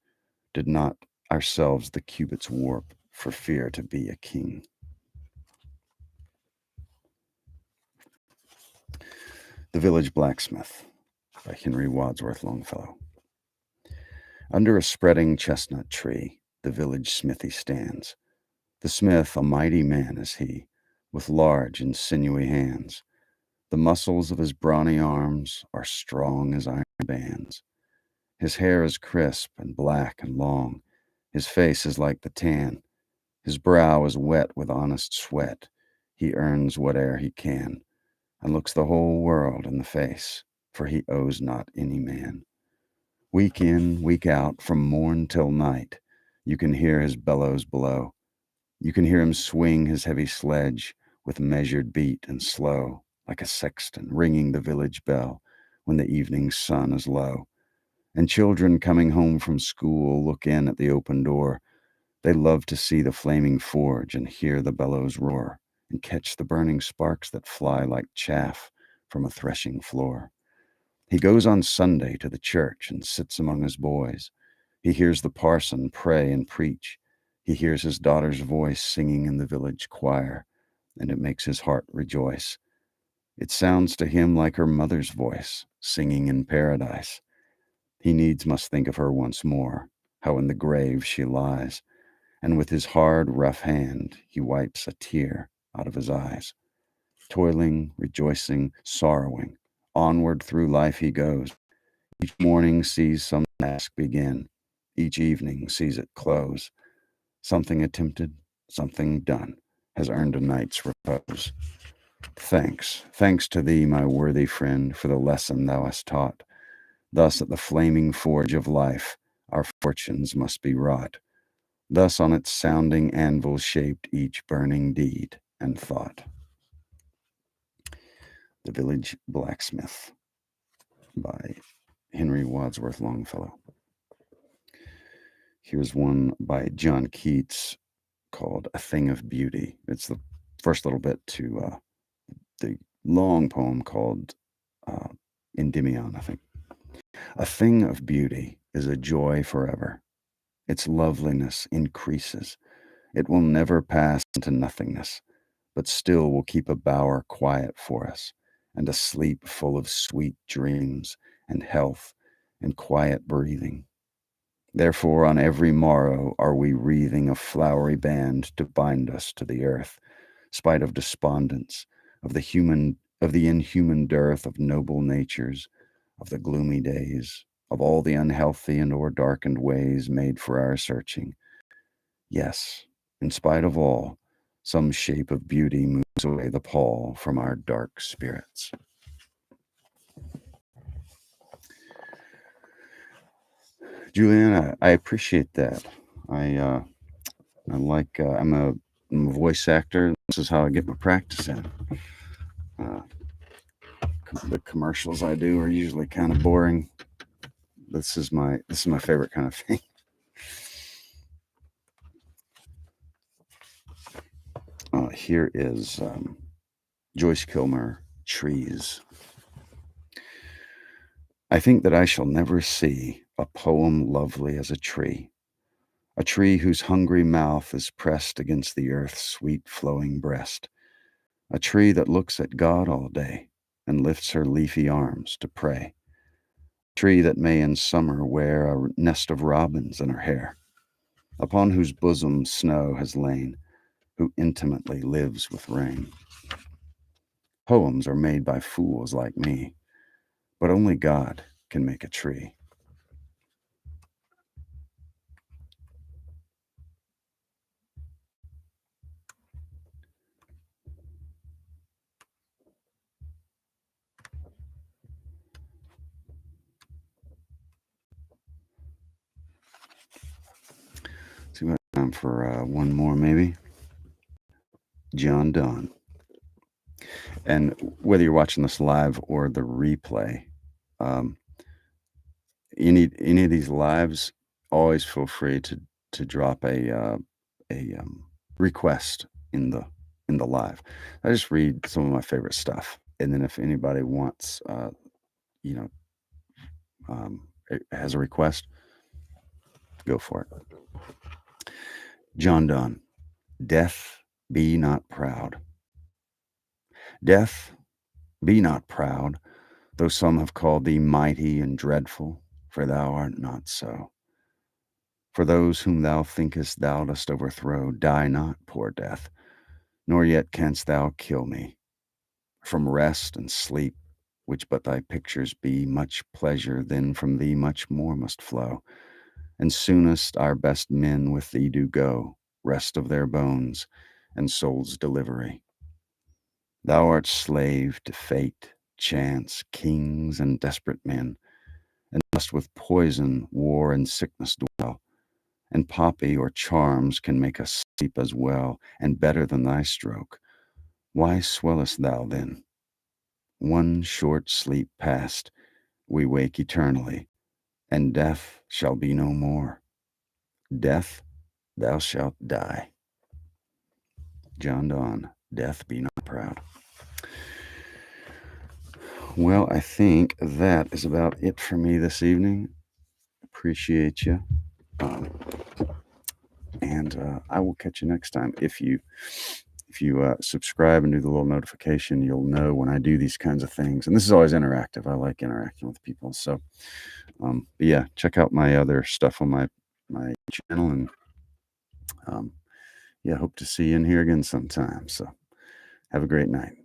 did not ourselves the cubits warp for fear to be a king. The Village Blacksmith by Henry Wadsworth Longfellow. Under a spreading chestnut tree, the village smithy stands. The smith, a mighty man is he, with large and sinewy hands. The muscles of his brawny arms are strong as iron bands. His hair is crisp and black and long. His face is like the tan. His brow is wet with honest sweat. He earns whate'er he can, and looks the whole world in the face, for he owes not any man. Week in, week out, from morn till night, you can hear his bellows blow. You can hear him swing his heavy sledge with measured beat and slow, like a sexton ringing the village bell when the evening sun is low. And children coming home from school look in at the open door. They love to see the flaming forge and hear the bellows roar and catch the burning sparks that fly like chaff from a threshing floor. He goes on Sunday to the church and sits among his boys. He hears the parson pray and preach. He hears his daughter's voice singing in the village choir, and it makes his heart rejoice. It sounds to him like her mother's voice, singing in paradise. He needs must think of her once more, how in the grave she lies, and with his hard, rough hand he wipes a tear out of his eyes. Toiling, rejoicing, sorrowing, onward through life he goes. Each morning sees some task begin. Each evening sees it close. Something attempted, something done, has earned a night's repose. Thanks to thee, my worthy friend, for the lesson thou hast taught. Thus at the flaming forge of life our fortunes must be wrought. Thus on its sounding anvil shaped each burning deed and thought. The Village Blacksmith by Henry Wadsworth Longfellow. Here's one by John Keats called A Thing of Beauty. It's the first little bit to the long poem called Endymion, I think. A thing of beauty is a joy forever. Its loveliness increases. It will never pass into nothingness, but still will keep a bower quiet for us, and a sleep full of sweet dreams and health and quiet breathing. Therefore on every morrow are we wreathing a flowery band to bind us to the earth, spite of despondence, of the inhuman dearth of noble natures, of the gloomy days, of all the unhealthy and o'erdarkened ways made for our searching. Yes, in spite of all, some shape of beauty moves away the pall from our dark spirits. Julianne, I appreciate that. I'm a voice actor. This is how I get my practice in. The commercials I do are usually kind of boring. This is my favorite kind of thing. Here is Joyce Kilmer, Trees. I think that I shall never see a poem lovely as a tree whose hungry mouth is pressed against the earth's sweet flowing breast, a tree that looks at God all day and lifts her leafy arms to pray, a tree that may in summer wear a nest of robins in her hair, upon whose bosom snow has lain, who intimately lives with rain. Poems are made by fools like me, but only God can make a tree. See what time for one more, maybe. John Donne. And whether you're watching this live or the replay, um, any of these lives, always feel free to drop a request in the live. I just read some of my favorite stuff, and then if anybody wants, has a request, go for it. John Donne. Death, be not proud. Death, be not proud, though some have called thee mighty and dreadful, for thou art not so. For those whom thou thinkest thou dost overthrow, die not, poor death, nor yet canst thou kill me. From rest and sleep, which but thy pictures be, much pleasure then from thee much more must flow, and soonest our best men with thee do go, rest of their bones and soul's delivery. Thou art slave to fate, chance, kings, and desperate men, and must with poison, war, and sickness dwell, and poppy or charms can make us sleep as well, and better than thy stroke. Why swellest thou then? One short sleep past, we wake eternally, and death shall be no more. Death, thou shalt die. John Donne, death be not proud. Well, I think that is about it for me this evening. Appreciate you. And I will catch you next time. If you subscribe and do the little notification, you'll know when I do these kinds of things. And this is always interactive. I like interacting with people. So, but yeah, check out my other stuff on my channel. And yeah, hope to see you in here again sometime. So have a great night.